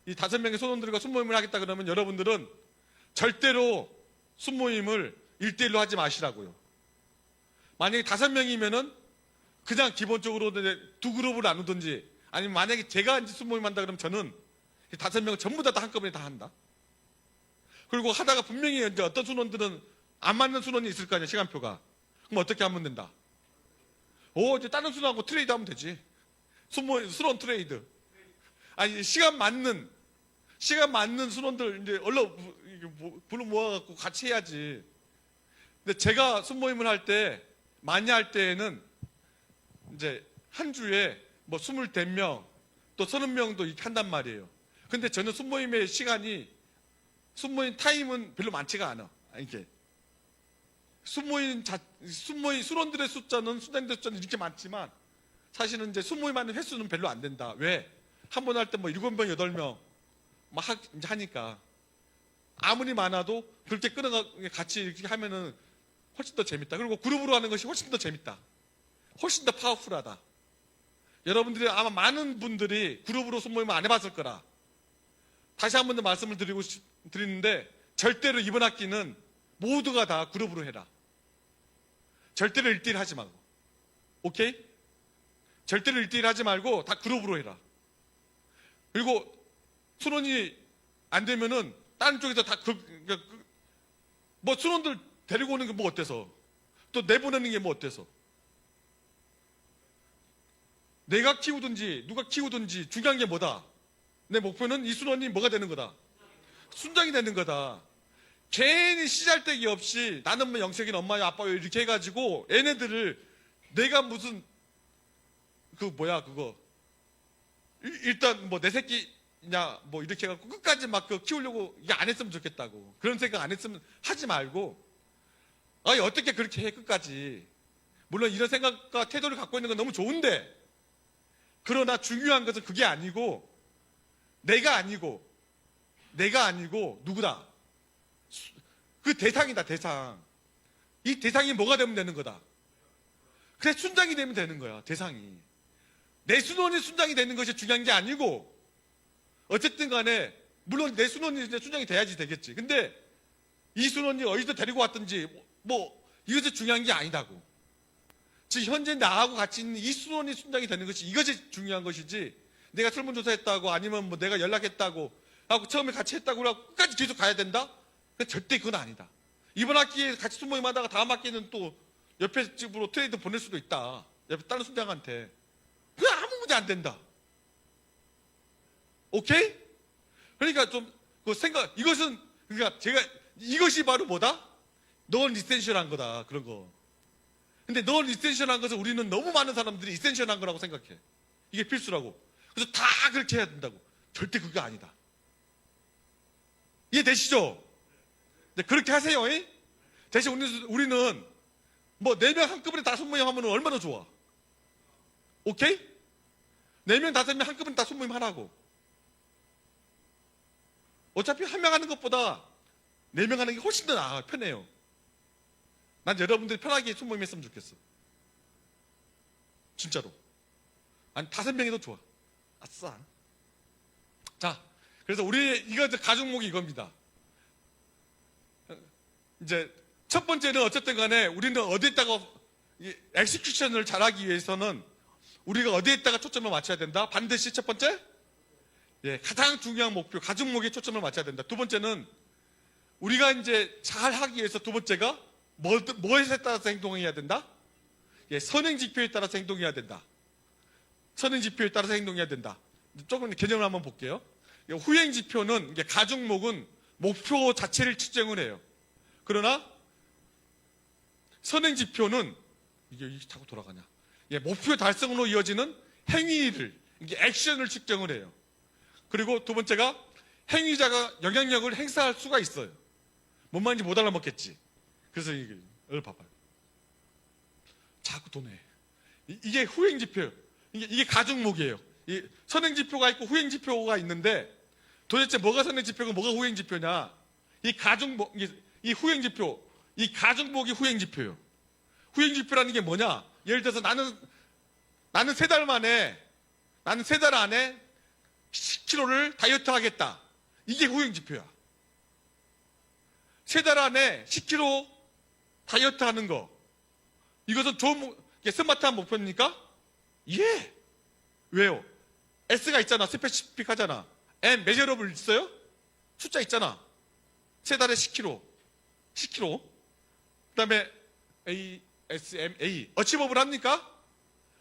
이 5명의 손원들과 순모임을 하겠다 그러면 여러분들은 절대로 순모임을 1대1로 하지 마시라고요. 만약에 5명이면은 그냥 기본적으로 두 그룹을 나누든지, 아니면 만약에 제가 이제 순모임 한다 그러면 저는 5명을 전부 다 한꺼번에 다 한다. 그리고 하다가 분명히 이제 어떤 순원들은 안 맞는 순원이 있을 거 아니야, 시간표가. 그럼 어떻게 하면 된다? 이제 다른 순원하고 트레이드 하면 되지. 순원 트레이드. 아니, 시간 맞는 순원들 이제 얼른 불러 모아갖고 같이 해야지. 근데 제가 순모임을 할 때, 많이 할 때에는 이제 한 주에 뭐 20명, 또 30명도 이렇게 한단 말이에요. 근데 저는 순모임 타임은 별로 많지가 않아. 이게. 순원들의 숫자는 이렇게 많지만, 사실은 이제 순모임 하는 횟수는 별로 안 된다. 왜? 한 번 할 때 뭐 7명, 8명, 이제 하니까. 아무리 많아도 그렇게 같이 이렇게 하면은 훨씬 더 재밌다. 그리고 그룹으로 하는 것이 훨씬 더 재밌다. 훨씬 더 파워풀하다. 여러분들이 아마 많은 분들이 그룹으로 순모임을 안 해봤을 거라. 다시 한 번 더 말씀을 드리는데, 절대로 이번 학기는 모두가 다 그룹으로 해라. 절대로 1대1 하지 말고. 오케이? 절대로 1대1 하지 말고 다 그룹으로 해라. 그리고 순원이 안 되면은 다른 쪽에서 다 뭐 순원들 데리고 오는 게 뭐 어때서? 또 내보내는 게 뭐 어때서? 내가 키우든지 누가 키우든지 중요한 게 뭐다? 내 목표는 이 순원이 뭐가 되는 거다? 순장이 되는 거다. 괜히 씨잘데기 없이 나는 뭐 영sek이는 엄마요 아빠요 이렇게 해가지고 얘네들을 내가 무슨 그거 일단 뭐 내 새끼냐 뭐 이렇게 해갖고 끝까지 막 그 키우려고 이게 안 했으면 좋겠다고 그런 생각 안 했으면 하지 말고 아니 어떻게 그렇게 해 끝까지 물론 이런 생각과 태도를 갖고 있는 건 너무 좋은데 그러나 중요한 것은 그게 아니고 내가 아니고 누구다 그 대상이다 대상 이 대상이 뭐가 되면 되는 거다 그래 순장이 되면 되는 거야 대상이 내 순원이 순장이 되는 것이 중요한 게 아니고 어쨌든 간에 물론 내 순원이 순장이 돼야지 되겠지 근데 이 순원이 어디서 데리고 왔든지 뭐 이것이 중요한 게 아니다고 지금 현재 나하고 같이 있는 이 순원이 순장이 되는 것이 이것이 중요한 것이지 내가 설문조사했다고 아니면 뭐 내가 연락했다고 하고 처음에 같이 했다고 하고 끝까지 계속 가야 된다? 절대 그건 아니다 이번 학기에 같이 순모임 하다가 다음 학기에는 또 옆에 집으로 트레이드 보낼 수도 있다 옆에 다른 순장한테 그게 아무 문제 안 된다 오케이? 그러니까 좀 그 생각 이것은 그러니까 제가 이것이 바로 뭐다? 넌 이센셜한 거다 그런 거 근데 넌 이센셜한 것은 우리는 너무 많은 사람들이 이센셜한 거라고 생각해 이게 필수라고 그래서 다 그렇게 해야 된다고 절대 그게 아니다 이해되시죠? 네, 그렇게 하세요 이? 대신 우리는 뭐 4명 한꺼번에 5모임 하면 얼마나 좋아 오케이? 4명 5명 한꺼번에 다 손모임 하라고 어차피 한 명 하는 것보다 4명 하는 게 훨씬 더 나아 편해요 난 여러분들이 편하게 손모임 했으면 좋겠어 진짜로 아니 5명이 더 좋아 아싸 자 그래서 우리 이거 가중목이 이겁니다 이제 첫 번째는 어쨌든 간에 우리는 어디에다가 엑스큐션을 잘하기 위해서는 우리가 어디에다가 초점을 맞춰야 된다 반드시 첫 번째 예, 가장 중요한 목표 가중목에 초점을 맞춰야 된다 두 번째는 우리가 이제 잘 하기 위해서 두 번째가 뭐에 따라서 행동해야 된다? 예, 선행지표에 따라서 행동해야 된다. 선행지표에 따라서 행동해야 된다. 조금 개념을 한번 볼게요. 후행지표는 가중목은 목표 자체를 측정을 해요. 그러나 선행지표는 이게 자꾸 돌아가냐? 예, 목표 달성으로 이어지는 행위를 액션을 측정을 해요. 그리고 두 번째가 행위자가 영향력을 행사할 수가 있어요. 뭔 말인지 못 알아먹겠지. 그래서 이걸 봐봐요. 자꾸 도네. 이게 후행지표예요. 이게 가중목이에요. 이 선행지표가 있고 후행지표가 있는데 도대체 뭐가 선행지표고 뭐가 후행지표냐? 이 가중목, 이 후행지표, 이 가중목이 후행지표예요. 후행지표라는 게 뭐냐? 예를 들어서 나는 3달 만에, 나는 3달 안에 10kg를 다이어트 하겠다. 이게 후행지표야. 3달 안에 10kg 다이어트 하는 거. 이것은 좋은, 스마트한 목표입니까? 예. 왜요? S가 있잖아. 스페시픽 하잖아. M, 메저러블 있어요? 숫자 있잖아. 3달에 10kg. 10kg. 그 다음에 A, S, M, A. 어치버블 합니까?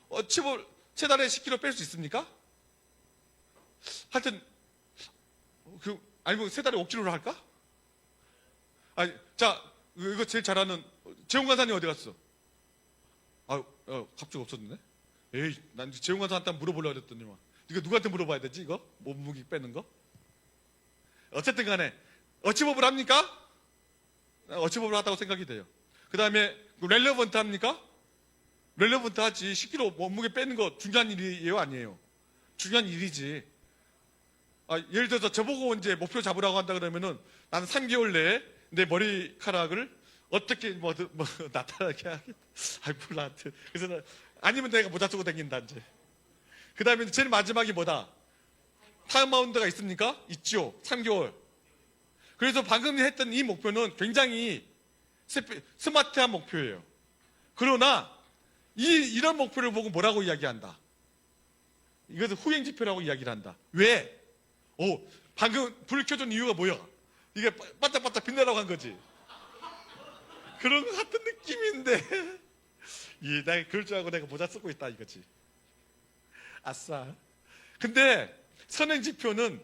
어치버블, 3달에 10kg 뺄 수 있습니까? 하여튼, 아니면 3달에 5kg를 할까? 아니, 자, 이거 제일 잘하는, 재홍 간사님 어디 갔어? 갑자기 없었네? 에이, 난 재홍 간사한테 물어보려고 했더니만. 이거 누구한테 물어봐야 되지, 이거? 몸무게 빼는 거? 어쨌든 간에, 어치버블 합니까? 어치버블 하다고 생각이 돼요. 그 다음에, 렐러번트 합니까? 렐러번트 하지. 10kg 몸무게 빼는 거 중요한 일이에요, 아니에요? 중요한 일이지. 예를 들어서 저보고 이제 목표 잡으라고 한다 그러면은 나는 3개월 내에 내 머리카락을 어떻게 나타나게 하겠다. 몰라. 그래서 아니면 내가 모자 쓰고 다닌다 이제. 그 다음에 제일 마지막이 뭐다? 타임아웃가 있습니까? 있죠. 3개월. 그래서 방금 했던 이 목표는 굉장히 스마트한 목표예요. 그러나 이런 목표를 보고 뭐라고 이야기한다? 이것은 후행지표라고 이야기를 한다. 왜? 방금 불 켜준 이유가 뭐야? 이게 반짝반짝 빛내라고 한 거지. 그런 것 같은 느낌인데. 내가 그럴 줄 알고 내가 모자 쓰고 있다 이거지. 아싸. 근데 선행지표는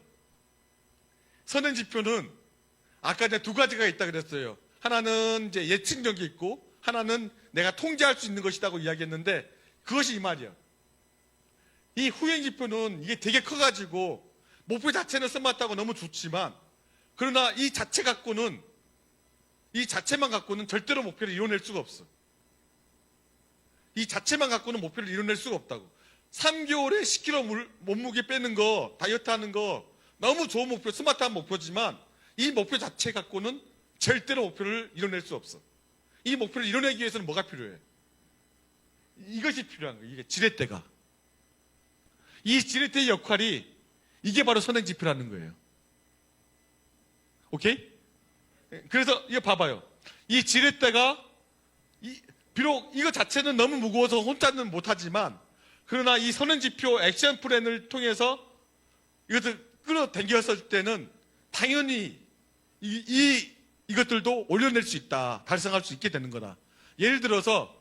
아까 내가 2가지가 있다 그랬어요. 하나는 이제 예측력이 있고 하나는 내가 통제할 수 있는 것이라고 이야기했는데 그것이 이 말이야. 이 후행 지표는 이게 되게 커가지고 목표 자체는 써맞다고 너무 좋지만, 그러나 이 자체만 갖고는 절대로 목표를 이뤄낼 수가 없어. 이 자체만 갖고는 목표를 이뤄낼 수가 없다고. 3개월에 10kg 몸무게 빼는 거, 다이어트 하는 거 너무 좋은 목표, 스마트한 목표지만 이 목표 자체 갖고는 절대로 목표를 이뤄낼 수 없어. 이 목표를 이뤄내기 위해서는 뭐가 필요해? 이것이 필요한 거예요. 이게 지렛대가. 이 지렛대의 역할이 이게 바로 선행지표라는 거예요. 오케이? 그래서 이거 봐봐요. 이 지렛대가 비록 이거 자체는 너무 무거워서 혼자는 못하지만, 그러나 이 선행지표 액션 플랜을 통해서 이것을 끌어당겼을 때는 당연히 이것들도 올려낼 수 있다, 달성할 수 있게 되는 거다. 예를 들어서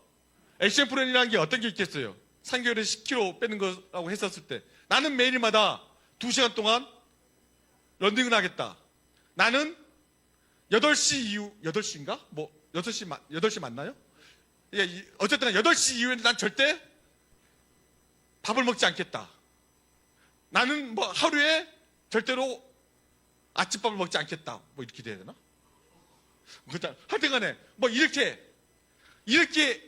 액션 플랜이라는 게 어떤 게 있겠어요? 3개월에 10kg 빼는 거라고 했었을 때, 나는 매일마다 2시간 동안 런닝을 하겠다. 나는 8시 이후, 8시인가? 8시 맞나요? 예, 어쨌든 8시 이후에는 난 절대 밥을 먹지 않겠다. 나는 하루에 절대로 아침밥을 먹지 않겠다. 이렇게 돼야 되나? 하여튼 간에, 이렇게,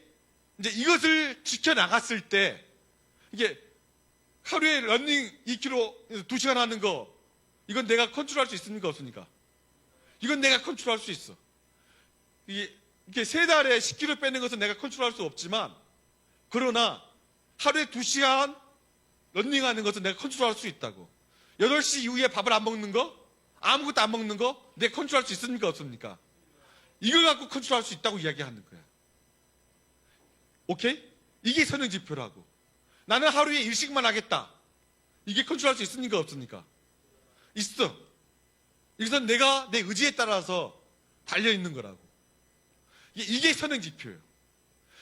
이제 이것을 지켜나갔을 때, 이게 하루에 런닝 2km, 2시간 하는 거, 이건 내가 컨트롤할 수 있습니까? 없습니까? 이건 내가 컨트롤할 수 있어. 이게 3달에 10kg 빼는 것은 내가 컨트롤할 수 없지만, 그러나 하루에 2시간 런닝하는 것은 내가 컨트롤할 수 있다고. 8시 이후에 밥을 안 먹는 거, 아무것도 안 먹는 거, 내가 컨트롤할 수 있습니까? 없습니까? 이걸 갖고 컨트롤할 수 있다고 이야기하는 거야. 오케이? 이게 선행지표라고. 나는 하루에 일식만 하겠다. 이게 컨트롤할 수 있습니까? 없습니까? 있어. 이것은 내가 내 의지에 따라서 달려있는 거라고. 이게 선행지표예요.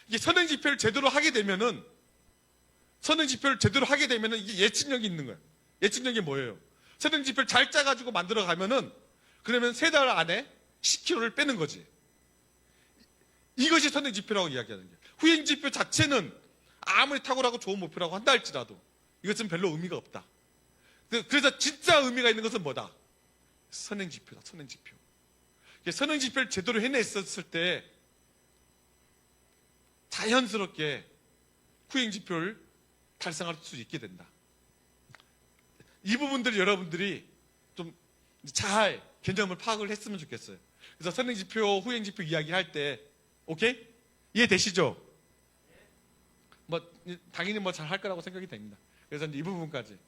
이게 선행지표를 제대로 하게 되면은, 이게 예측력이 있는 거예요. 예측력이 뭐예요? 선행지표를 잘 짜가지고 만들어 가면은, 그러면 3달 안에 10kg를 빼는 거지. 이것이 선행지표라고 이야기하는 거예요. 후행지표 자체는 아무리 탁월하고 좋은 목표라고 한다 할지라도 이것은 별로 의미가 없다. 그래서 진짜 의미가 있는 것은 뭐다? 선행지표다. 선행지표. 선행지표를 제대로 해냈었을 때 자연스럽게 후행지표를 달성할 수 있게 된다. 이 부분들 여러분들이 좀 잘 개념을 파악을 했으면 좋겠어요. 그래서 선행지표, 후행지표 이야기할 때, 오케이? 이해되시죠? 당연히 잘 할 거라고 생각이 됩니다. 그래서 이제 이 부분까지.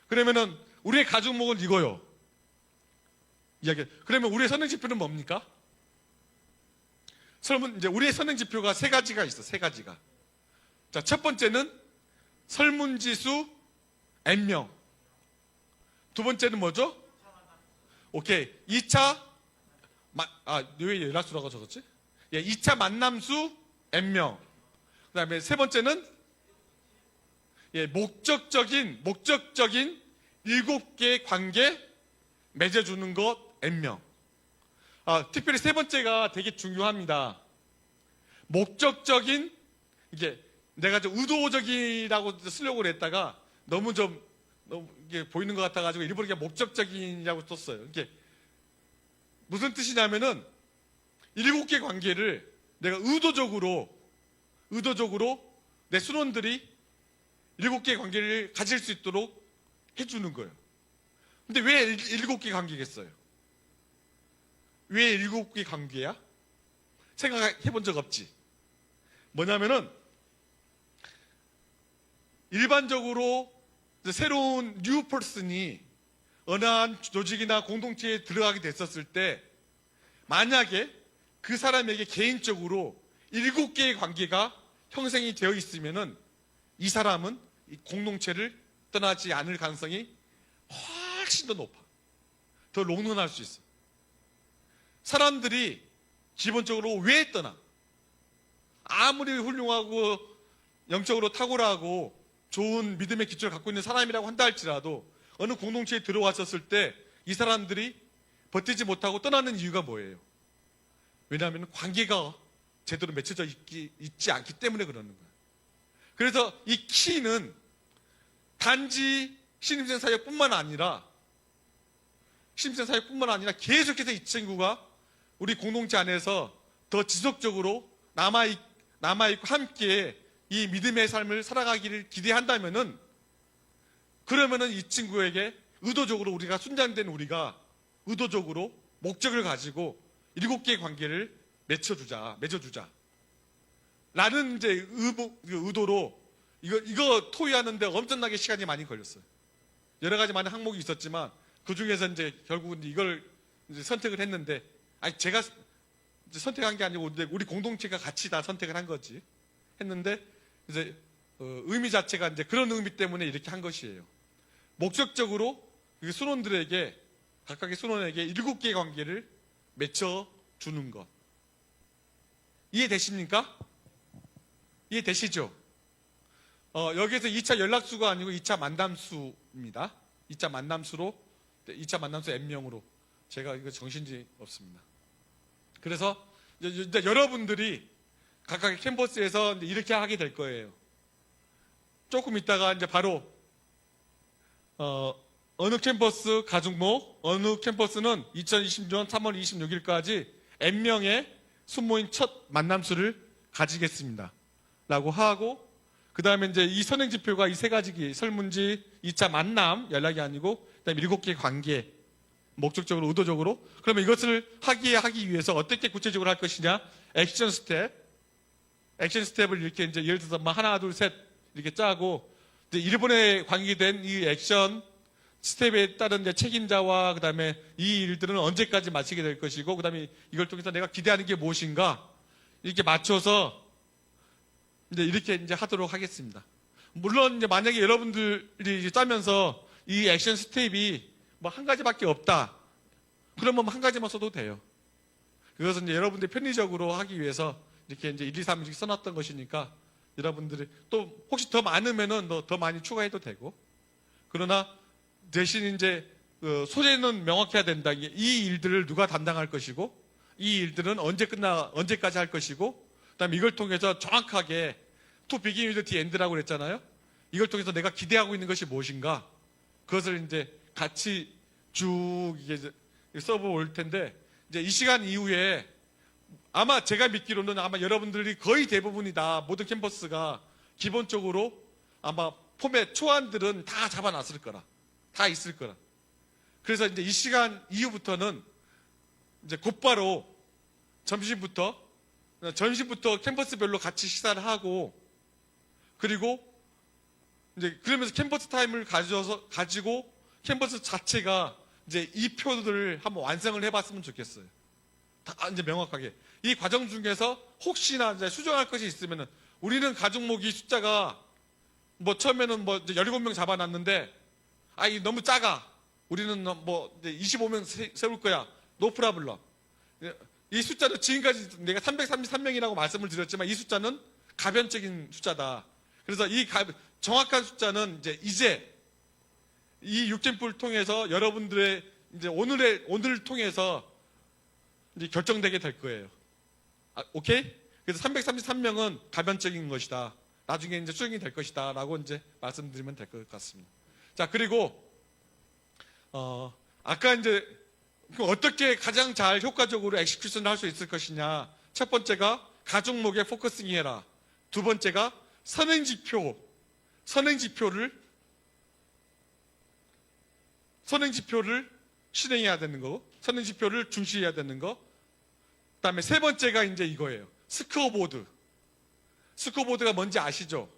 그러면은 우리의 가중목은 이거요. 그러면 우리의 선행지표는 뭡니까? 이제 우리의 선행지표가 3가지가 있어. 3가지가. 자, 첫 번째는 설문지수 N명. 두 번째는 뭐죠? 오케이. 2차 왜 연락수라고 적었지? 2차 만남수 N명. 그 다음에 세 번째는 목적적인 7개의 관계 맺어주는 것 N명. 특별히 세 번째가 되게 중요합니다. 목적적인, 내가 좀 의도적이라고 쓰려고 했다가 너무 이게 보이는 것 같아가지고 일부러 그냥 목적적인이라고 썼어요. 이게 무슨 뜻이냐면은 7개 관계를 내가 의도적으로 내 순원들이 7개의 관계를 가질 수 있도록 해주는 거예요. 근데 왜 7개 관계겠어요? 왜 7개 관계야? 생각해 본 적 없지? 뭐냐면은 일반적으로 새로운 뉴 퍼슨이 어느 한 조직이나 공동체에 들어가게 됐었을 때, 만약에 그 사람에게 개인적으로 7개의 관계가 형성이 되어 있으면은 이 사람은 이 공동체를 떠나지 않을 가능성이 훨씬 더 높아. 더 롱런할 수 있어. 사람들이 기본적으로 왜 떠나? 아무리 훌륭하고 영적으로 탁월하고 좋은 믿음의 기초를 갖고 있는 사람이라고 한다 할지라도 어느 공동체에 들어왔었을 때 이 사람들이 버티지 못하고 떠나는 이유가 뭐예요? 왜냐하면 관계가 제대로 맺혀져 있지 않기 때문에 그러는 거예요. 그래서 이 키는 단지 신입생 사역뿐만 아니라 계속해서 이 친구가 우리 공동체 안에서 더 지속적으로 남아있고 함께 이 믿음의 삶을 살아가기를 기대한다면은, 그러면은 이 친구에게 의도적으로 우리가 순장된 우리가 의도적으로 목적을 가지고 7개의 관계를 맺어주자. 라는 이제 의도로 이거 토의하는데 엄청나게 시간이 많이 걸렸어요. 여러 가지 많은 항목이 있었지만 그 중에서 이제 결국은 이걸 이제 선택을 했는데, 아니 제가 이제 선택한 게 아니고 우리 공동체가 같이 다 선택을 한 거지. 했는데 이제 의미 자체가 이제 그런 의미 때문에 이렇게 한 것이에요. 목적적으로 그 순원들에게, 각각의 순원에게 7개의 관계를 맺어주는 것. 이해되십니까? 이해되시죠? 여기에서 2차 연락수가 아니고 2차 만남수입니다. 2차 만남수 N명으로. 제가 이거 정신이 없습니다. 그래서 이제 여러분들이 각각의 캠퍼스에서 이렇게 하게 될 거예요. 조금 있다가 이제 바로 어느 캠퍼스 가족모, 어느 캠퍼스는 2020년 3월 26일까지 N명의 순모임 첫 만남수를 가지겠습니다. 라고 하고, 그 다음에 이제 이 선행지표가 이 3가지 설문지, 2차 만남, 연락이 아니고, 그 다음에 7개의 관계, 목적적으로, 의도적으로. 그러면 이것을 하기 위해서 어떻게 구체적으로 할 것이냐? 액션 스텝을 이렇게 이제 예를 들어서 막 하나, 둘, 셋 이렇게 짜고, 이제 일본에 관계된 이 액션 스텝에 따른 이제 책임자와 그 다음에 이 일들은 언제까지 마치게 될 것이고, 그 다음에 이걸 통해서 내가 기대하는 게 무엇인가 이렇게 맞춰서 이제 이렇게 이제 하도록 하겠습니다. 물론 이제 만약에 여러분들이 짜면서 이 액션 스텝이 뭐 한 가지밖에 없다. 그러면 한 가지만 써도 돼요. 그것은 이제 여러분들이 편리적으로 하기 위해서 이렇게 이제 1, 2, 3 이렇게 써놨던 것이니까 여러분들이 또 혹시 더 많으면은 더 많이 추가해도 되고, 그러나 대신 이제 소재는 명확해야 된다. 이 일들을 누가 담당할 것이고, 이 일들은 언제까지 할 것이고, 그다음에 이걸 통해서 정확하게 to begin with the end라고 그랬잖아요. 이걸 통해서 내가 기대하고 있는 것이 무엇인가, 그것을 이제 같이 쭉 이게 써볼 텐데, 이제 이 시간 이후에 아마 제가 믿기로는 아마 여러분들이 거의 대부분이다, 모든 캠퍼스가 기본적으로 아마 포맷 초안들은 다 잡아놨을 거라, 다 있을 거라. 그래서 이제 이 시간 이후부터는 이제 곧바로 점심부터 캠퍼스별로 같이 식사를 하고, 그리고 이제 그러면서 캠퍼스 타임을 가지고 캠퍼스 자체가 이제 이 표들을 한번 완성을 해봤으면 좋겠어요. 다 이제 명확하게 이 과정 중에서 혹시나 이제 수정할 것이 있으면은, 우리는 가족목이 숫자가 뭐 처음에는 뭐 이제 17명 잡아놨는데 이 너무 작아. 우리는 뭐 이제 25명 세울 거야. 노 프라블럼. 이 숫자는 지금까지 내가 333명이라고 말씀을 드렸지만 이 숫자는 가변적인 숫자다. 그래서 이 정확한 숫자는 이제 이 육젠풀을 통해서 여러분들의 이제 오늘을 통해서 이제 결정되게 될 거예요. 오케이? 그래서 333명은 가변적인 것이다. 나중에 이제 수정이 될 것이다. 라고 이제 말씀드리면 될 것 같습니다. 자, 그리고, 아까 이제 어떻게 가장 잘 효과적으로 엑스큐션을 할 수 있을 것이냐. 첫 번째가 가족목에 포커싱 해라. 두 번째가 선행지표를 실행해야 되는 거, 선행지표를 중시해야 되는 거. 그 다음에 세 번째가 이제 이거예요. 스코어보드. 스코어보드가 뭔지 아시죠?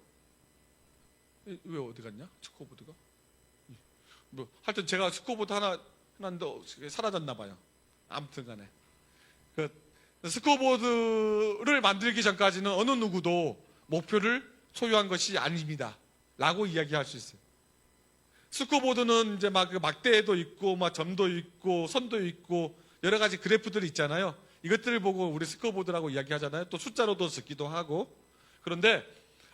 왜 어디 갔냐? 스코어보드가? 뭐, 하여튼 제가 스코어보드 하나인데 사라졌나 봐요. 아무튼 간에. 스코어보드를 만들기 전까지는 어느 누구도 목표를 소유한 것이 아닙니다. 라고 이야기할 수 있어요. 스코어보드는 이제 막 막대도 있고, 막 점도 있고, 선도 있고, 여러 가지 그래프들이 있잖아요. 이것들을 보고 우리 스코어보드라고 이야기하잖아요. 또 숫자로도 쓰기도 하고. 그런데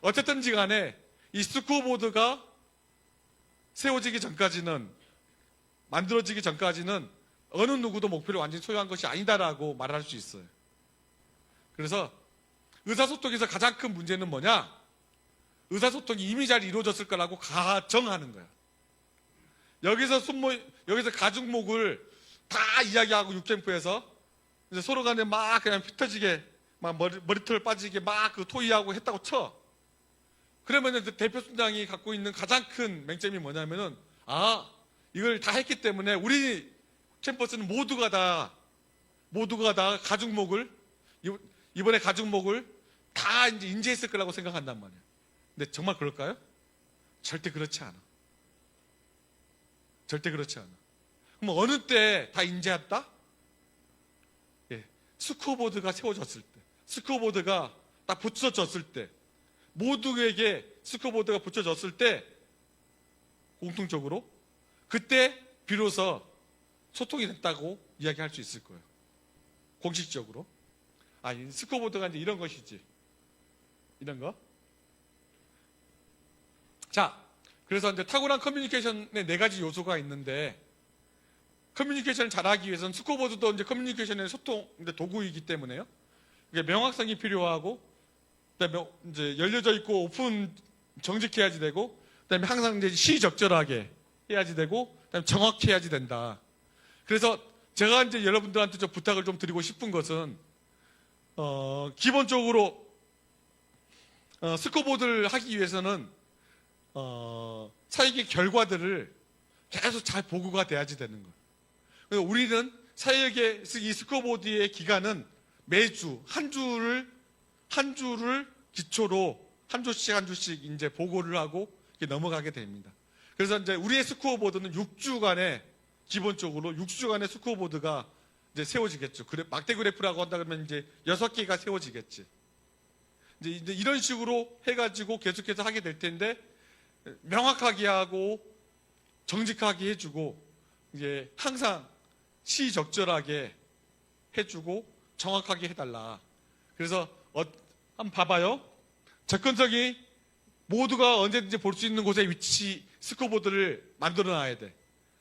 어쨌든지 간에 이 스코어보드가 만들어지기 전까지는 어느 누구도 목표를 완전히 소유한 것이 아니다라고 말할 수 있어요. 그래서 의사소통에서 가장 큰 문제는 뭐냐? 의사소통이 이미 잘 이루어졌을 거라고 가정하는 거야. 여기서 여기서 가죽목을 다 이야기하고 6캠프에서 이제 서로 간에 막 그냥 피 터지게 막 머리털 빠지게 막 그 토의하고 했다고 쳐. 그러면은 대표 순장이 갖고 있는 가장 큰 맹점이 뭐냐면은 이걸 다 했기 때문에 우리 캠퍼스는 모두가 다 가죽목을 이번에 가죽목을 다 이제 인지했을 거라고 생각한단 말이에요. 근데 정말 그럴까요? 절대 그렇지 않아. 절대 그렇지 않아. 그럼 어느 때 다 인지했다? 예, 스코어보드가 세워졌을 때, 스코어보드가 딱 붙여졌을 때, 모두에게 스코어보드가 붙여졌을 때 공통적으로 그때 비로소 소통이 됐다고 이야기할 수 있을 거예요. 공식적으로. 이 스코어보드가 이제 이런 것이지. 이런 거. 자, 그래서 이제 탁월한 커뮤니케이션의 4가지 요소가 있는데, 커뮤니케이션을 잘하기 위해서는 스코어보드도 이제 커뮤니케이션의 소통 도구이기 때문에요. 명확성이 필요하고, 그다음에 이제 열려져 있고 오픈 정직해야지 되고, 그다음에 항상 이제 시적절하게 해야지 되고, 그다음에 정확해야지 된다. 그래서 제가 이제 여러분들한테 좀 부탁을 좀 드리고 싶은 것은 기본적으로 스코어보드를 하기 위해서는 사역의 결과들을 계속 잘 보고가 돼야지 되는 거예요. 그래서 우리는 사역의 이 스코어보드의 기간은 매주 한 주를 기초로 한 주씩 이제 보고를 하고 이렇게 넘어가게 됩니다. 그래서 이제 우리의 스코어보드는 6주간에 기본적으로 6주간의 스코어보드가 이제 세워지겠죠. 막대 그래프라고 한다 그러면 이제 6개가 세워지겠지. 이제 이런 식으로 해가지고 계속해서 하게 될 텐데, 명확하게 하고 정직하게 해주고, 이제 항상 시적절하게 해주고 정확하게 해달라. 그래서 한번 봐봐요. 접근성이 모두가 언제든지 볼 수 있는 곳에 위치 스코어보드를 만들어놔야 돼.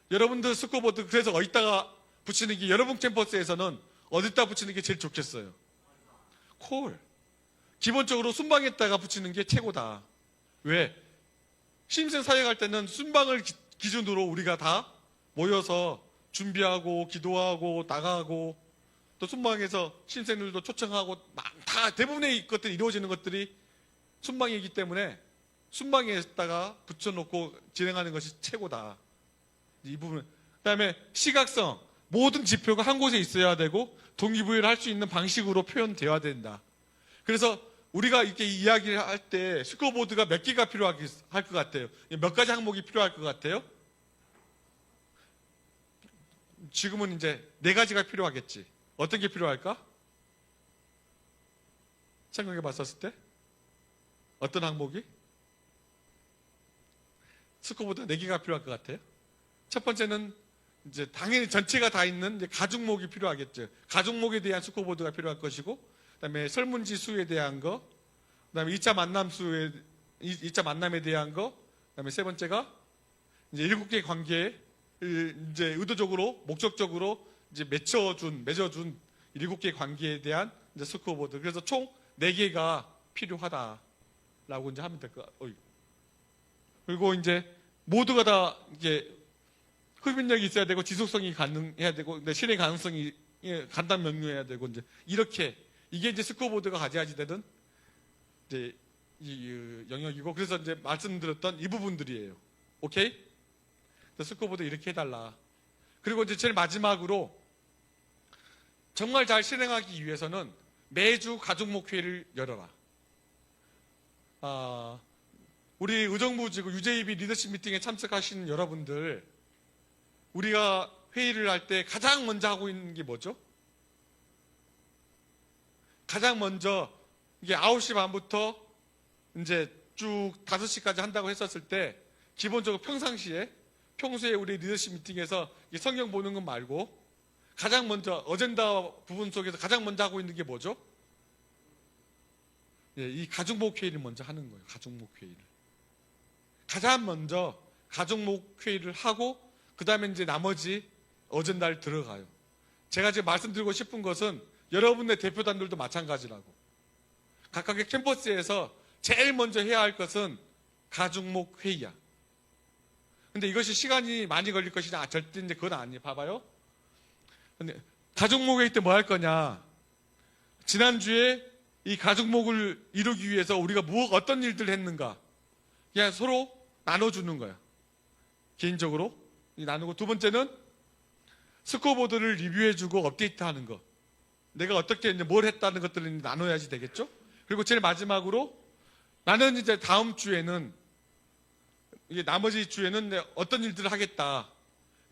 여러분들 스코어보드 그래서 어디다가 붙이는 게, 여러분 캠퍼스에서는 어디다 붙이는 게 제일 좋겠어요? 콜. 기본적으로 순방에다가 붙이는 게 최고다. 왜? 신입생 사역할 때는 순방을 기준으로 우리가 다 모여서 준비하고 기도하고 나가고, 또 순방에서 신입생들도 초청하고 다 대부분의 것들이 이루어지는 것들이 순방이기 때문에 순방에다가 붙여놓고 진행하는 것이 최고다. 이 부분. 그다음에 시각성, 모든 지표가 한 곳에 있어야 되고 동기부여를 할 수 있는 방식으로 표현되어야 된다. 그래서 우리가 이렇게 이야기를 할 때 스코어보드가 몇 개가 필요할 것 같아요? 몇 가지 항목이 필요할 것 같아요? 지금은 이제 4가지가 필요하겠지. 어떤 게 필요할까? 생각해 봤었을 때? 어떤 항목이? 스코어보드 4개가 필요할 것 같아요? 첫 번째는 이제 당연히 전체가 다 있는 이제 가죽목이 필요하겠죠. 가죽목에 대한 스코어보드가 필요할 것이고, 그다음에 설문지 수에 대한 거, 그다음에 2차 만남에 대한 거, 그다음에 세 번째가 이제 7개의 관계를 이제 의도적으로 목적적으로 이제 맺어준 7개의 관계에 대한 이제 스코어보드. 그래서 총 4개가 필요하다라고 이제 하면 될 거. 그리고 이제 모두가 다 이게 흡인력이 있어야 되고 지속성이 가능해야 되고, 근데 실행 가능성이 간단 명료해야 되고, 이제 이렇게 이게 이제 스코어보드가 가져야지 되는 이제 이 영역이고, 그래서 이제 말씀드렸던 이 부분들이에요. 오케이? 스코어보드 이렇게 해달라. 그리고 이제 제일 마지막으로 정말 잘 실행하기 위해서는 매주 가족목회를 열어라. 우리 의정부지구 UJB 리더십 미팅에 참석하시는 여러분들, 우리가 회의를 할 때 가장 먼저 하고 있는 게 뭐죠? 가장 먼저 이게 9시 반부터 이제 쭉 5시까지 한다고 했었을 때, 기본적으로 평소에 우리 리더십 미팅에서 성경 보는 것 말고 가장 먼저 어젠다 부분 속에서 가장 먼저 하고 있는 게 뭐죠? 이 가족목회의를 먼저 하는 거예요. 가족목회의를. 가장 먼저 가족목회의를 하고, 그 다음에 이제 나머지 어젠다를 들어가요. 제가 지금 말씀드리고 싶은 것은 여러분의 대표단들도 마찬가지라고. 각각의 캠퍼스에서 제일 먼저 해야 할 것은 가중목 회의야. 근데 이것이 시간이 많이 걸릴 것이냐? 절대 이제 그건 아니에요. 봐봐요. 근데 가중목 회의 때 뭐 할 거냐? 지난주에 이 가중목을 이루기 위해서 우리가 어떤 일들을 했는가? 그냥 서로 나눠주는 거야. 개인적으로 나누고, 두 번째는 스코어보드를 리뷰해주고 업데이트하는 거. 내가 어떻게 이제 뭘 했다는 것들을 나눠야지 되겠죠? 그리고 제일 마지막으로 나는 이제 다음 주에는, 이게 나머지 주에는 어떤 일들을 하겠다.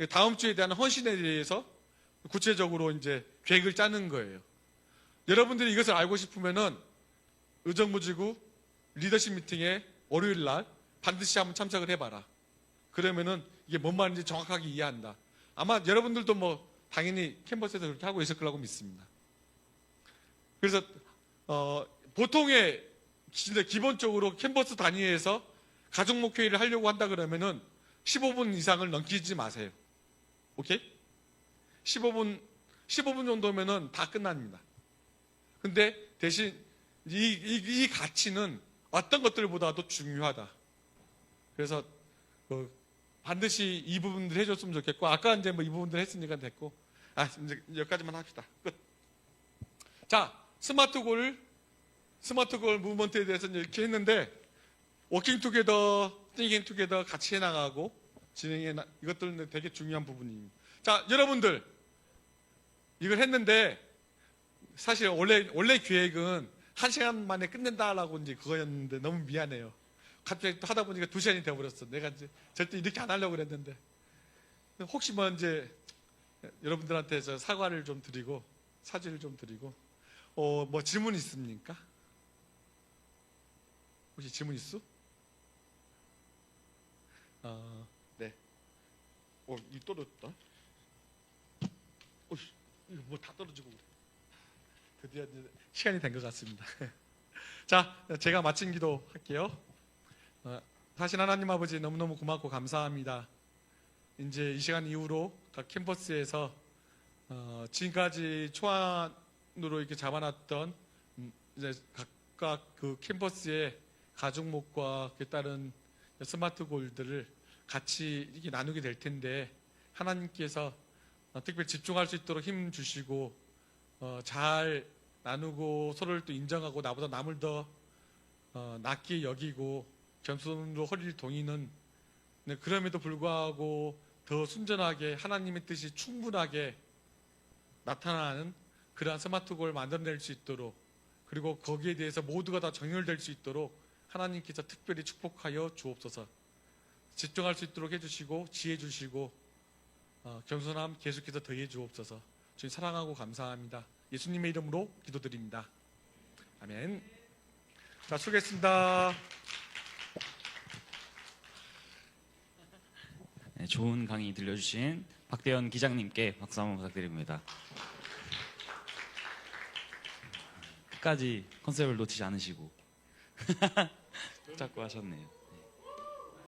다음 주에 대한 헌신에 대해서 구체적으로 이제 계획을 짜는 거예요. 여러분들이 이것을 알고 싶으면은 의정부지구 리더십 미팅에 월요일 날 반드시 한번 참석을 해봐라. 그러면은 이게 뭔 말인지 정확하게 이해한다. 아마 여러분들도 뭐 당연히 캠퍼스에서 그렇게 하고 있을 거라고 믿습니다. 그래서 보통의 진짜 기본적으로 캠퍼스 단위에서 가족목 회의를 하려고 한다 그러면은 15분 이상을 넘기지 마세요. 오케이? 15분 정도면은 다 끝납니다. 근데 대신 이 가치는 어떤 것들보다도 중요하다. 그래서 반드시 이 부분들 해줬으면 좋겠고, 아까 이제 뭐 이 부분들 했으니까 됐고, 이제 여기까지만 합시다. 끝. 자, 스마트골 무브먼트에 대해서 이렇게 했는데, 워킹 투게더, 띵킹 투게더 같이 해나가고 이것들은 되게 중요한 부분입니다. 자, 여러분들 이걸 했는데 사실 원래 계획은 1시간 만에 끝낸다라고 이제 그거였는데 너무 미안해요. 갑자기 또 하다 보니까 2시간이 돼버렸어. 내가 이제 절대 이렇게 안 하려고 그랬는데, 혹시 뭐 이제 여러분들한테 저 사과를 좀 드리고 사죄를 좀 드리고, 뭐 질문 있습니까? 혹시 질문 있어? 네. 이 떨어졌다. 이거 뭐 다 떨어지고 그래. 드디어 이제 시간이 된 것 같습니다. 자, 제가 마친 기도 할게요. 사실 하나님 아버지 너무너무 고맙고 감사합니다. 이제 이 시간 이후로 각 캠퍼스에서 지금까지 초안으로 이렇게 잡아놨던 이제 각각 그 캠퍼스의 가족목과 그에 따른 스마트 골들을 같이 이렇게 나누게 될 텐데, 하나님께서 특별히 집중할 수 있도록 힘 주시고 잘 나누고 서로를 또 인정하고 나보다 남을 더 낫게 여기고 겸손으로 허리를 동이는, 그럼에도 불구하고 더 순전하게 하나님의 뜻이 충분하게 나타나는 그러한 스마트골을 만들어낼 수 있도록, 그리고 거기에 대해서 모두가 다 정렬될 수 있도록 하나님께서 특별히 축복하여 주옵소서. 집중할 수 있도록 해주시고 지혜 주시고 겸손함 계속해서 더해 주옵소서. 주님 사랑하고 감사합니다. 예수님의 이름으로 기도드립니다. 아멘. 자, 수고했습니다. 네, 좋은 강의 들려주신 박대현 기장님께 박수 한번 부탁드립니다. 끝까지 컨셉을 놓치지 않으시고 자꾸 하셨네요.